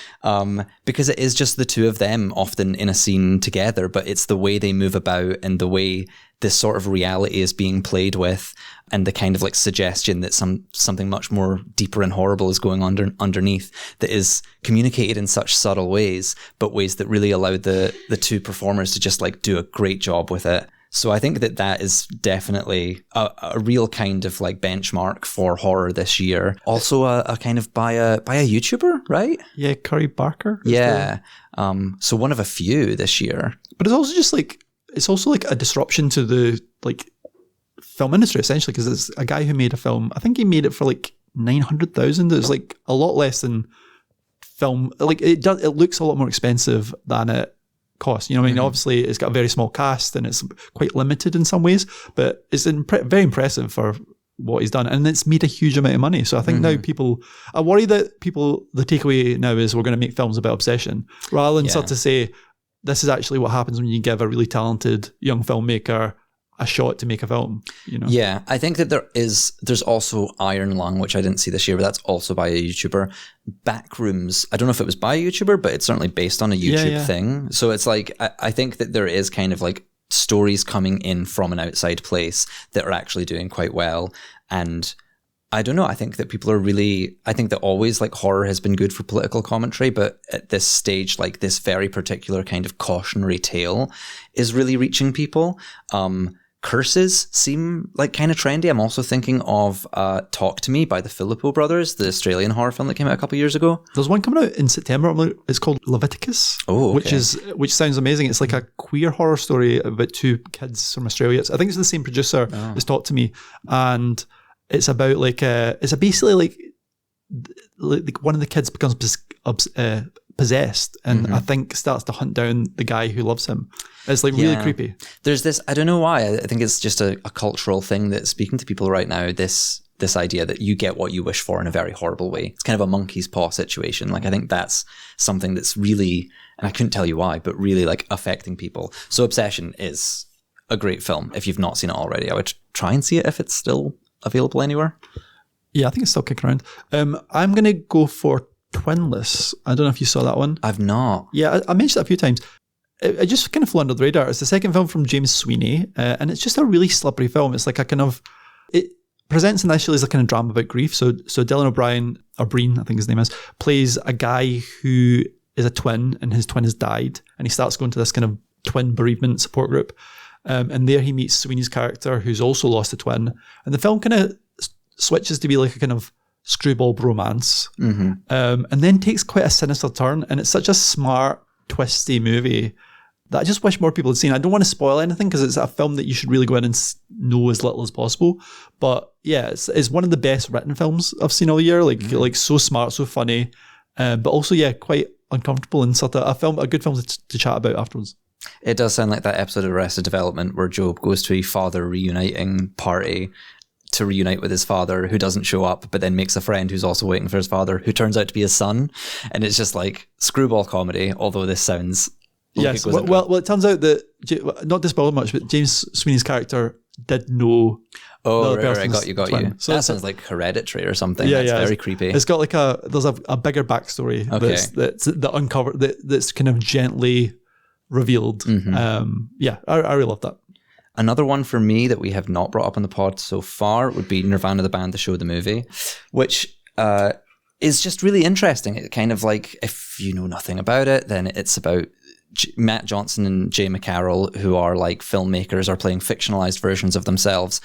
[SPEAKER 2] because it is just the two of them often in a scene together, but it's the way they move about and the way this sort of reality is being played with and the kind of like suggestion that something much more deeper and horrible is going on underneath that is communicated in such subtle ways, but ways that really allow the two performers to just like do a great job with it. So I think that is definitely a real kind of like benchmark for horror this year. Also a kind of by a YouTuber, right?
[SPEAKER 1] Yeah, Curry Barker.
[SPEAKER 2] Yeah. So one of a few this year. But
[SPEAKER 1] it's also like a disruption to the like film industry essentially, because it's a guy who made a film. I think he made it for like 900,000. It's like a lot less than film. Like it looks a lot more expensive than it cost. You know what I mean? Obviously it's got a very small cast and it's quite limited in some ways, but it's very impressive for what he's done, and it's made a huge amount of money. So I think now I worry that the takeaway now is we're going to make films about obsession rather than sort of say this is actually what happens when you give a really talented young filmmaker a shot to make a film,
[SPEAKER 2] Yeah, I think that there's also Iron Lung, which I didn't see this year, but that's also by a YouTuber. Backrooms, I don't know if it was by a YouTuber, but it's certainly based on a YouTube thing. So it's like, I think that there is kind of like stories coming in from an outside place that are actually doing quite well. And I don't know, I think that I think that always like horror has been good for political commentary, but at this stage, like this very particular kind of cautionary tale is really reaching people. Curses seem like kind of trendy. I'm also thinking of Talk to Me by the Filippo brothers, the Australian horror film that came out a couple of years ago.
[SPEAKER 1] There's one coming out in September. It's called Leviticus, which sounds amazing. It's like a queer horror story about two kids from Australia. I think it's the same producer as Talk to Me, and it's about like it's basically like one of the kids becomes possessed and I think starts to hunt down the guy who loves him. It's like really creepy. There's
[SPEAKER 2] this, I don't know why, I think it's just a cultural thing that's speaking to people right now, this idea that you get what you wish for in a very horrible way. It's kind of a monkey's paw situation. Like I think that's something that's really, and I couldn't tell you why, but really like affecting people. So Obsession is a great film. If you've not seen it already, I would try and see it if it's still available anywhere.
[SPEAKER 1] Yeah, I think it's still kicking around. I'm going to go for Twinless. I don't know if you saw that one.
[SPEAKER 2] I've not.
[SPEAKER 1] Yeah, I mentioned it a few times. It just kind of flew under the radar. It's the second film from James Sweeney, and it's just a really slippery film. It's like it presents initially as a kind of drama about grief. So Dylan O'Brien, or Breen, I think his name is, plays a guy who is a twin, and his twin has died, and he starts going to this kind of twin bereavement support group. And there he meets Sweeney's character, who's also lost a twin. And the film kind of switches to be like a kind of screwball bromance, and then takes quite a sinister turn. And it's such a smart, twisty movie that I just wish more people had seen. I don't want to spoil anything because it's a film that you should really go in and know as little as possible. But yeah, it's one of the best written films I've seen all year. Like so smart, so funny, but also quite uncomfortable and sort of a good film to chat about afterwards.
[SPEAKER 2] It does sound like that episode of Arrested Development where Job goes to a father reuniting party to reunite with his father, who doesn't show up, but then makes a friend who's also waiting for his father, who turns out to be his son. And it's just like screwball comedy, although this sounds...
[SPEAKER 1] Yes, well, it turns out that, not to spoil much, but James Sweeney's character did know.
[SPEAKER 2] Oh,
[SPEAKER 1] the
[SPEAKER 2] right,
[SPEAKER 1] person's
[SPEAKER 2] got you.
[SPEAKER 1] twin. So
[SPEAKER 2] That
[SPEAKER 1] it's
[SPEAKER 2] sounds like Hereditary or something.
[SPEAKER 1] Yeah,
[SPEAKER 2] That's
[SPEAKER 1] yeah,
[SPEAKER 2] very creepy.
[SPEAKER 1] It's got like there's a bigger backstory
[SPEAKER 2] Okay.
[SPEAKER 1] that's uncovered, that's kind of gently revealed. Yeah, I really love that.
[SPEAKER 2] Another one for me that we have not brought up on the pod so far would be Nirvana the band, the show, the movie, which is just really interesting. It kind of like, if you know nothing about it, then it's about Matt Johnson and Jay McCarroll, who are like filmmakers, are playing fictionalized versions of themselves,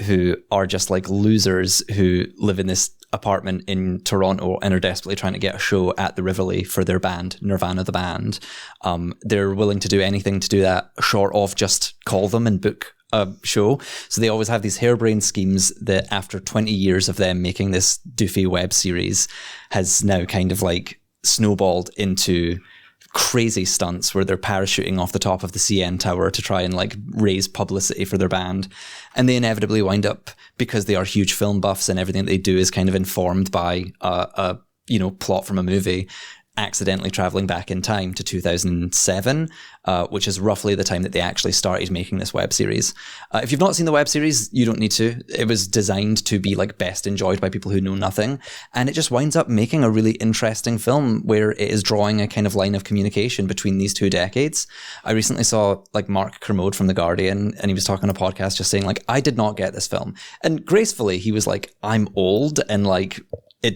[SPEAKER 2] who are just like losers who live in this apartment in Toronto and are desperately trying to get a show at the Rivoli for their band, Nirvana the band. They're willing to do anything to do that, short of just call them and book a show. So they always have these harebrained schemes that after 20 years of them making this doofy web series has now kind of like snowballed into crazy stunts where they're parachuting off the top of the CN Tower to try and like raise publicity for their band. And they inevitably wind up, because they are huge film buffs and everything that they do is kind of informed by a plot from a movie, accidentally traveling back in time to 2007, which is roughly the time that they actually started making this web series. If you've not seen the web series, you don't need to. It was designed to be like best enjoyed by people who know nothing. And it just winds up making a really interesting film where it is drawing a kind of line of communication between these two decades. I recently saw like Mark Kermode from The Guardian, and he was talking on a podcast just saying like, I did not get this film. And gracefully, he was like, I'm old, and like,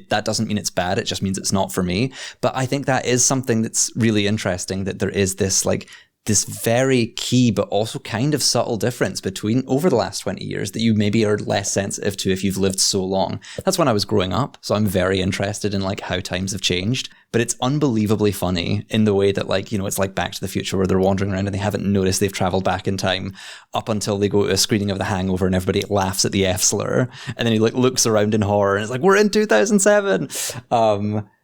[SPEAKER 2] that doesn't mean it's bad. It just means it's not for me. But I think that is something that's really interesting, that there is this like this very key but also kind of subtle difference between over the last 20 years that you maybe are less sensitive to if you've lived so long. That's when I was growing up. So I'm very interested in like how times have changed. But it's unbelievably funny in the way that like, it's like Back to the Future where they're wandering around and they haven't noticed they've traveled back in time up until they go to a screening of The Hangover and everybody laughs at the F slur. And then he like looks around in horror and it's like, we're in 2007.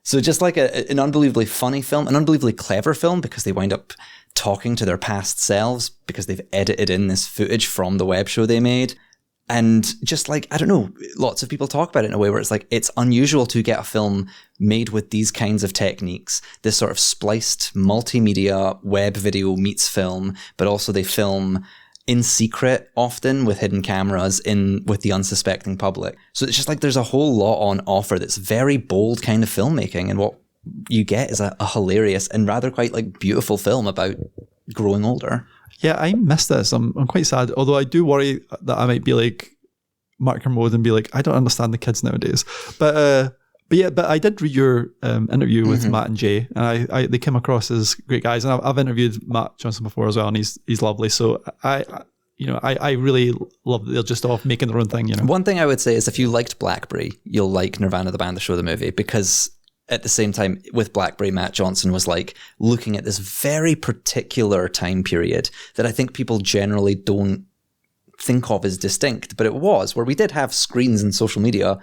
[SPEAKER 2] So just like an unbelievably funny film, an unbelievably clever film, because they wind up talking to their past selves because they've edited in this footage from the web show they made. And just like, I don't know, lots of people talk about it in a way where it's like, it's unusual to get a film made with these kinds of techniques, this sort of spliced multimedia web video meets film, but also they film in secret often with hidden cameras with the unsuspecting public. So it's just like there's a whole lot on offer that's very bold kind of filmmaking, and what you get is a hilarious and rather quite like beautiful film about growing older. Yeah,
[SPEAKER 1] I missed this. I'm quite sad, although I do worry that I might be like Mark Kermode and be like, I don't understand the kids nowadays. But I did read your interview with Matt and Jay, and they came across as great guys. And I've interviewed Matt Johnson before as well, and he's lovely. So I really love that they're just off making their own thing.
[SPEAKER 2] One thing I would say is if you liked Blackberry, you'll like Nirvana the band, the show, the movie, because at the same time with Blackberry, Matt Johnson was like looking at this very particular time period that I think people generally don't think of as distinct, but it was, where we did have screens and social media,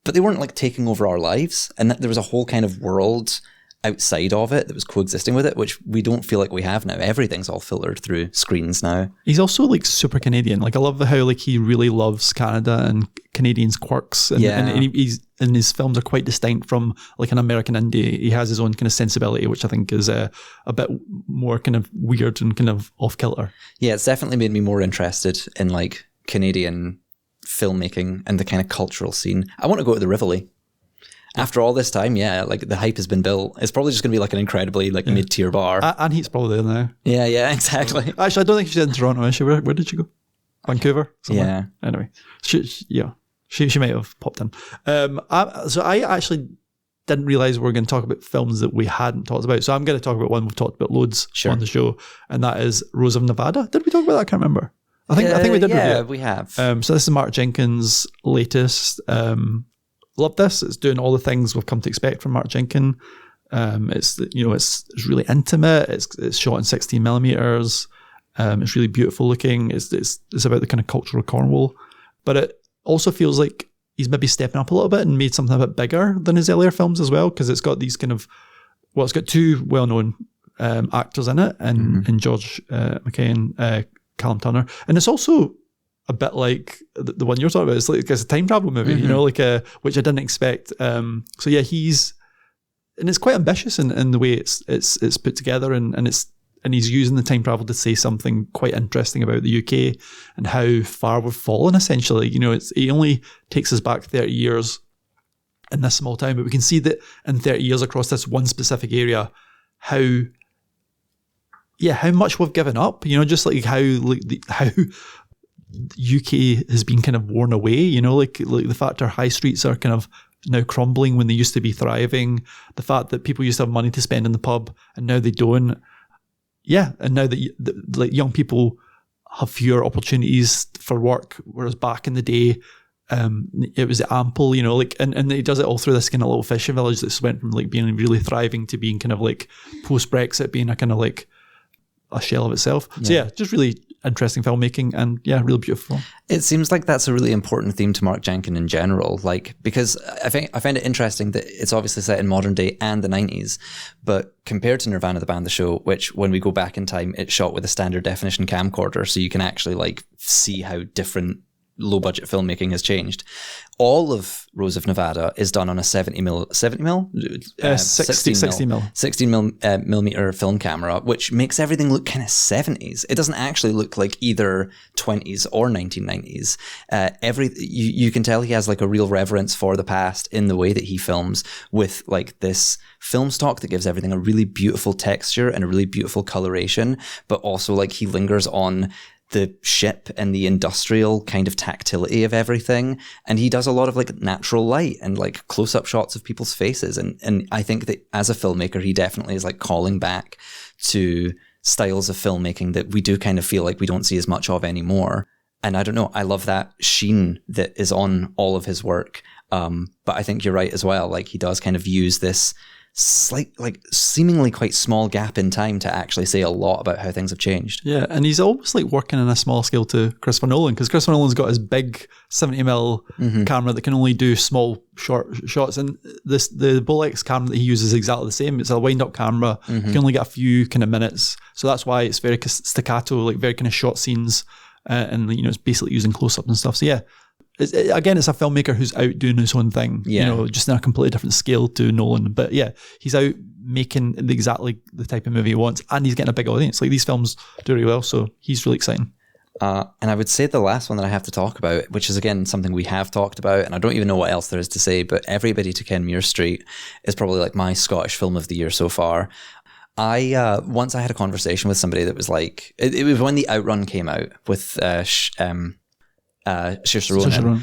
[SPEAKER 2] but they weren't like taking over our lives, and that there was a whole kind of world outside of it that was coexisting with it, which we don't feel like we have now. Everything's all filtered through screens now.
[SPEAKER 1] He's also like super Canadian. Like I love how like he really loves Canada and Canadians' quirks, and his films are quite distinct from like an American indie. He has his own kind of sensibility, which I think is a bit more kind of weird and kind of off kilter.
[SPEAKER 2] Yeah, it's definitely made me more interested in like Canadian filmmaking and the kind of cultural scene. I want to go to the Rivoli. After all this time, like the hype has been built. It's probably just going to be like an incredibly like mid-tier bar.
[SPEAKER 1] And Heat's probably there now.
[SPEAKER 2] Yeah, exactly.
[SPEAKER 1] Actually, I don't think she's in Toronto, is she? Where did she go? Vancouver? Somewhere?
[SPEAKER 2] Yeah.
[SPEAKER 1] Anyway, she might have popped in. So I actually didn't realise we were going to talk about films that we hadn't talked about. So I'm going to talk about one we've talked about loads on the show, and that is Rose of Nevada. Did we talk about that? I can't remember. I think we did.
[SPEAKER 2] Yeah, we have.
[SPEAKER 1] So this is Mark Jenkins' latest. Love this. It's doing all the things we've come to expect from Mark Jenkins. It's really intimate. It's shot in 16 millimeters. It's really beautiful looking. It's about the kind of culture of Cornwall, but it also feels like he's maybe stepping up a little bit and made something a bit bigger than his earlier films as well, because it's got these kind of, it's got two well-known actors in it, and George McKay and Callum Turner, and it's also a bit like the one you're talking about. It's a time travel movie, which I didn't expect. He's, and it's quite ambitious in the way it's put together, and it's and he's using the time travel to say something quite interesting about the UK and how far we've fallen, essentially. You know, it only takes us back 30 years in this small town, but we can see that in 30 years across this one specific area, how much we've given up, you know, just like how UK has been kind of worn away, you know, like the fact our high streets are kind of now crumbling when they used to be thriving, the fact that people used to have money to spend in the pub and now they don't. Yeah, and now that like young people have fewer opportunities for work, whereas back in the day, it was ample, you know, like, and he does it all through this kind of little fishing village that's went from like being really thriving to being kind of like post-Brexit being a kind of like a shell of itself. Yeah. So yeah, just really interesting filmmaking and yeah, really beautiful.
[SPEAKER 2] It seems like that's a really important theme to Mark Jenkin in general, like, because I find it interesting that it's obviously set in modern day and the 90s, but compared to Nirvana the Band, the show, which when we go back in time, it's shot with a standard definition camcorder, so you can actually like see how different low budget filmmaking has changed. All of Rose of Nevada is done on a 60 millimeter film camera, which makes everything look kind of 70s. It doesn't actually look like either 20s or 1990s. You can tell he has like a real reverence for the past in the way that he films, with like this film stock that gives everything a really beautiful texture and a really beautiful coloration, but also like he lingers on the ship and the industrial kind of tactility of everything. And he does a lot of like natural light and like close-up shots of people's faces. And I think that as a filmmaker, he definitely is like calling back to styles of filmmaking that we do kind of feel like we don't see as much of anymore. And I don't know, I love that sheen that is on all of his work. But I think you're right as well. Like he does kind of use this slight, like seemingly quite small gap in time to actually say a lot about how things have changed.
[SPEAKER 1] Yeah, and he's almost like working on a small scale to Christopher Nolan, because Christopher Nolan's got his big 70mm camera that can only do small short shots, and the Bolex camera that he uses is exactly the same. It's a wind-up camera. You can only get a few kind of minutes, so that's why it's very staccato, like very kind of short scenes, and you know it's basically using close-up and stuff. So yeah. It's a filmmaker who's out doing his own thing, you know, just on a completely different scale to Nolan. But yeah, he's out making exactly the type of movie he wants, and he's getting a big audience. Like these films do really well, so he's really exciting.
[SPEAKER 2] And I would say the last one that I have to talk about, which is again something we have talked about, and I don't even know what else there is to say, but Everybody to Kenmure Street is probably like my Scottish film of the year so far. Once I had a conversation with somebody that was like, it was when The Outrun came out with Saoirse Ronan.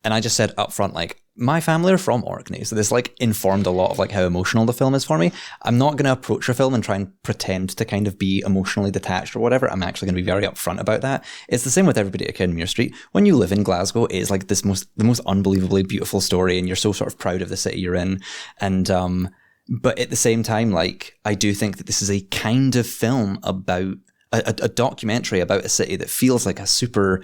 [SPEAKER 2] And I just said up front, like, my family are from Orkney, so this like informed a lot of like how emotional the film is for me. I'm not going to approach a film and try and pretend to kind of be emotionally detached or whatever. I'm actually going to be very upfront about that. It's the same with Everybody at Kenmure Street. When you live in Glasgow, it is like the most unbelievably beautiful story, and you're so sort of proud of the city you're in. And but at the same time, like, I do think that this is a kind of film about a documentary about a city that feels like a super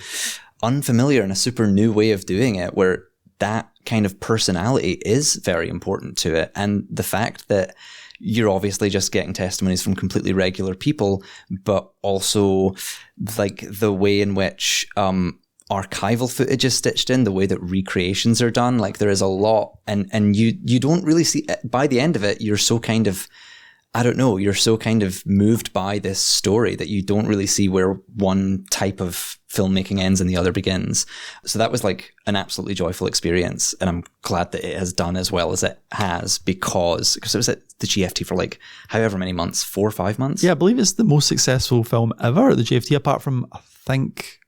[SPEAKER 2] unfamiliar and a super new way of doing it, where that kind of personality is very important to it. And the fact that you're obviously just getting testimonies from completely regular people, but also like the way in which archival footage is stitched in, the way that recreations are done, like there is a lot, and you don't really see, by the end of it, you're so kind of, I don't know, you're so kind of moved by this story that you don't really see where one type of filmmaking ends and the other begins. So that was like an absolutely joyful experience. And I'm glad that it has done as well as it has, because it was at the GFT for like however many months, 4 or 5 months.
[SPEAKER 1] Yeah, I believe it's the most successful film ever at the GFT, apart from, I think,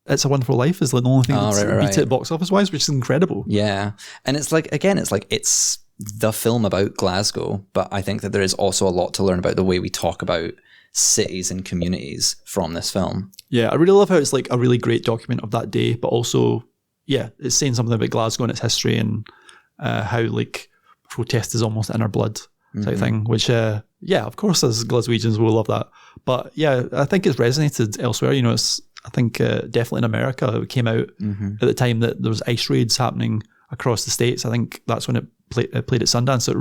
[SPEAKER 1] It's a Wonderful Life is the only thing that's beat it box office wise, which is incredible.
[SPEAKER 2] Yeah. And it's like, again, it's the film about Glasgow, but I think that there is also a lot to learn about the way we talk about cities and communities from this film.
[SPEAKER 1] Yeah, I really love how it's like a really great document of that day, but also, yeah, it's saying something about Glasgow and its history, and how like protest is almost in our blood type thing, which, yeah, of course as Glaswegians we'll love that. But yeah, I think it's resonated elsewhere. You know, it's, I think definitely in America, it came out at the time that there was ice raids happening across the States. I think that's when it played at Sundance. So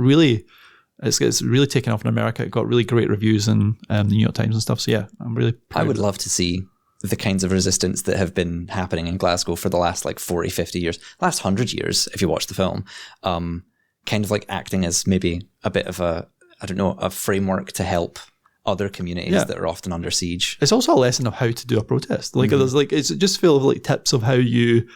[SPEAKER 1] it's really taken off in America. It got really great reviews in the New York Times and stuff. So yeah, I'm really proud.
[SPEAKER 2] I would love to see the kinds of resistance that have been happening in Glasgow for the last like 40, 50 years, last 100 years, if you watch the film, kind of like acting as maybe a bit of a, I don't know, a framework to help other communities that are often under siege.
[SPEAKER 1] It's also a lesson of how to do a protest. Like there's like, it's just full of like tips of how you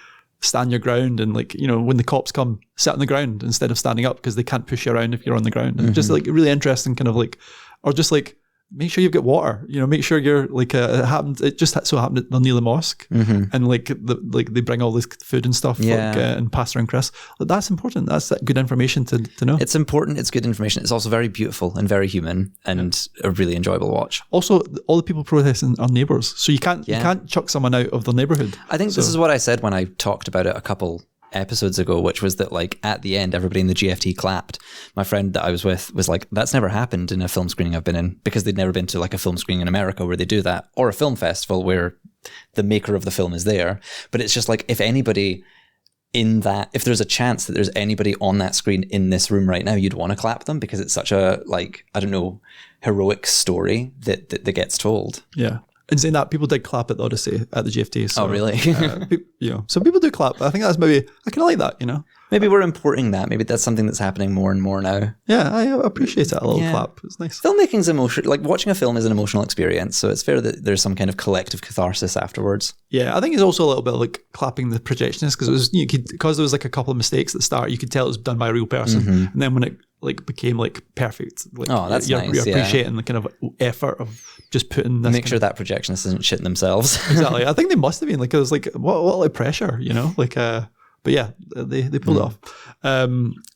[SPEAKER 1] stand your ground, and like, you know, when the cops come, sit on the ground instead of standing up because they can't push you around if you're on the ground. And just like really interesting kind of like, or just like, make sure you've got water, you know, make sure you're like, it just so happened near the mosque, and like they bring all this food and stuff, and pass around crisps. Like, that's important. That's good information to know.
[SPEAKER 2] It's important. It's good information. It's also very beautiful and very human, and a really enjoyable watch.
[SPEAKER 1] Also, all the people protesting are neighbours, so you can't chuck someone out of the neighbourhood.
[SPEAKER 2] I think this is what I said when I talked about it a couple episodes ago, which was that like at the end everybody in the GFT clapped. My friend that I was with was like, that's never happened in a film screening I've been in, because they'd never been to like a film screening in America where they do that, or a film festival where the maker of the film is there. But it's just like, if anybody in that, if there's a chance that there's anybody on that screen in this room right now, you'd want to clap them, because it's such a, like, I don't know, heroic story that gets told.
[SPEAKER 1] Yeah. And saying that, people did clap at the Odyssey at the GFT. So,
[SPEAKER 2] oh, really?
[SPEAKER 1] You know, so people do clap. I think that's maybe, I kind of like that, you know.
[SPEAKER 2] Maybe we're importing that. Maybe that's something that's happening more and more now.
[SPEAKER 1] Yeah, I appreciate it. A little clap. It's nice.
[SPEAKER 2] Filmmaking's emotional. Like, watching a film is an emotional experience, so it's fair that there's some kind of collective catharsis afterwards.
[SPEAKER 1] Yeah, I think it's also a little bit like clapping the projectionist, because it was, because there was like a couple of mistakes at the start, you could tell it was done by a real person, and then when it like became like perfect, like,
[SPEAKER 2] that's
[SPEAKER 1] you're
[SPEAKER 2] nice.
[SPEAKER 1] You're appreciating the kind of effort of just putting this.
[SPEAKER 2] Make sure that projectionist isn't shitting themselves.
[SPEAKER 1] Exactly. I think they must have been, like, it was like what like pressure, you know, like but yeah, they pulled it off.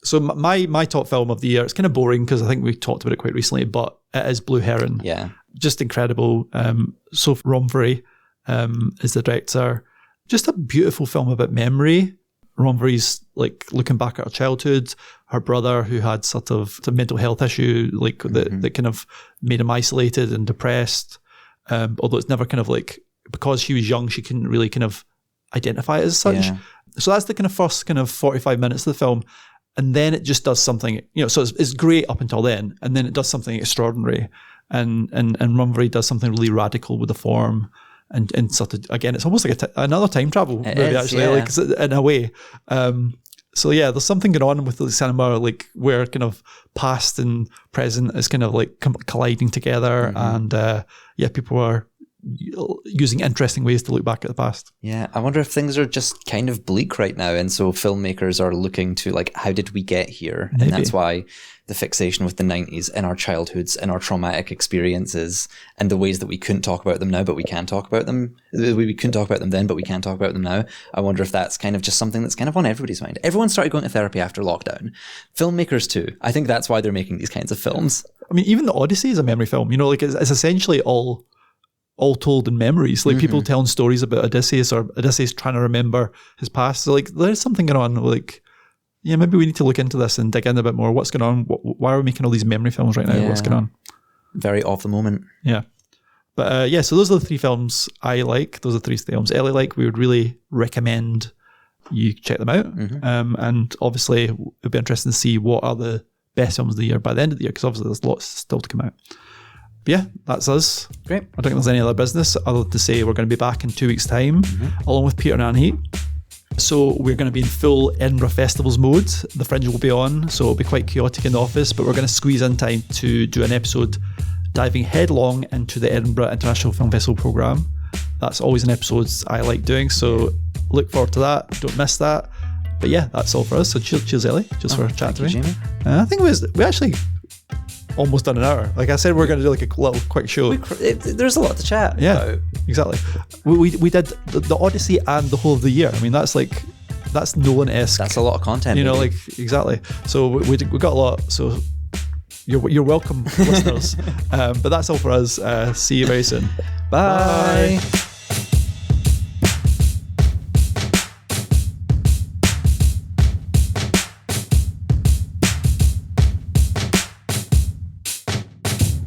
[SPEAKER 1] So my top film of the year, it's kind of boring because I think we talked about it quite recently, but it is Blue Heron.
[SPEAKER 2] Yeah, just
[SPEAKER 1] incredible. Sophie Romfrey is the director. Just a beautiful film about memory. Romfrey's like looking back at her childhood, her brother who had sort of a mental health issue, like that kind of made him isolated and depressed. Although it's never kind of like, because she was young, she couldn't really kind of identify it as such. Yeah. So that's the kind of first kind of 45 minutes of the film. And then it just does something, you know, so it's great up until then. And then it does something extraordinary. And Romfrey does something really radical with the form. And sort of, again, it's almost like another time travel movie, actually, like in a way. So yeah, there's something going on with the cinema, like where kind of past and present is kind of like colliding together, and people are using interesting ways to look back at the past.
[SPEAKER 2] Yeah, I wonder if things are just kind of bleak right now, and so filmmakers are looking to like, how did we get here? Maybe. And that's why the fixation with the 90s and our childhoods and our traumatic experiences and the ways that we couldn't talk about them now, but we can talk about them. We couldn't talk about them then, but we can talk about them now. I wonder if that's kind of just something that's kind of on everybody's mind. Everyone started going to therapy after lockdown. Filmmakers too. I think that's why they're making these kinds of films.
[SPEAKER 1] I mean, even the Odyssey is a memory film. You know, like it's essentially all told in memories, like people telling stories about Odysseus, or Odysseus trying to remember his past. So like there's something going on, like, yeah, maybe we need to look into this and dig in a bit more. What's going on? Why are we making all these memory films right now? Yeah. What's going on?
[SPEAKER 2] Very off the moment.
[SPEAKER 1] Yeah. But so those are the three films I like. Those are the three films Ellie like. We would really recommend you check them out. And obviously it'd be interesting to see what are the best films of the year by the end of the year, because obviously there's lots still to come out. But yeah, that's us.
[SPEAKER 2] Great.
[SPEAKER 1] I don't think there's any other business other than to say we're going to be back in 2 weeks' time, along with Peter and Anne Heat. So we're going to be in full Edinburgh Festivals mode. The Fringe will be on, so it'll be quite chaotic in the office, but we're going to squeeze in time to do an episode diving headlong into the Edinburgh International Film Festival programme. That's always an episode I like doing, so look forward to that. Don't miss that. But yeah, that's all for us. So cheers Ellie, just for chatting to me. I think we actually almost done an hour. Like I said, we're going to do like a little quick show.
[SPEAKER 2] There's a lot to chat.
[SPEAKER 1] Yeah,
[SPEAKER 2] about.
[SPEAKER 1] Exactly. We did the Odyssey and the whole of the year. I mean, that's Nolan-esque.
[SPEAKER 2] That's a lot of content.
[SPEAKER 1] You know, like exactly. So we got a lot. So you're welcome, listeners. But that's all for us. See you very soon.
[SPEAKER 2] Bye.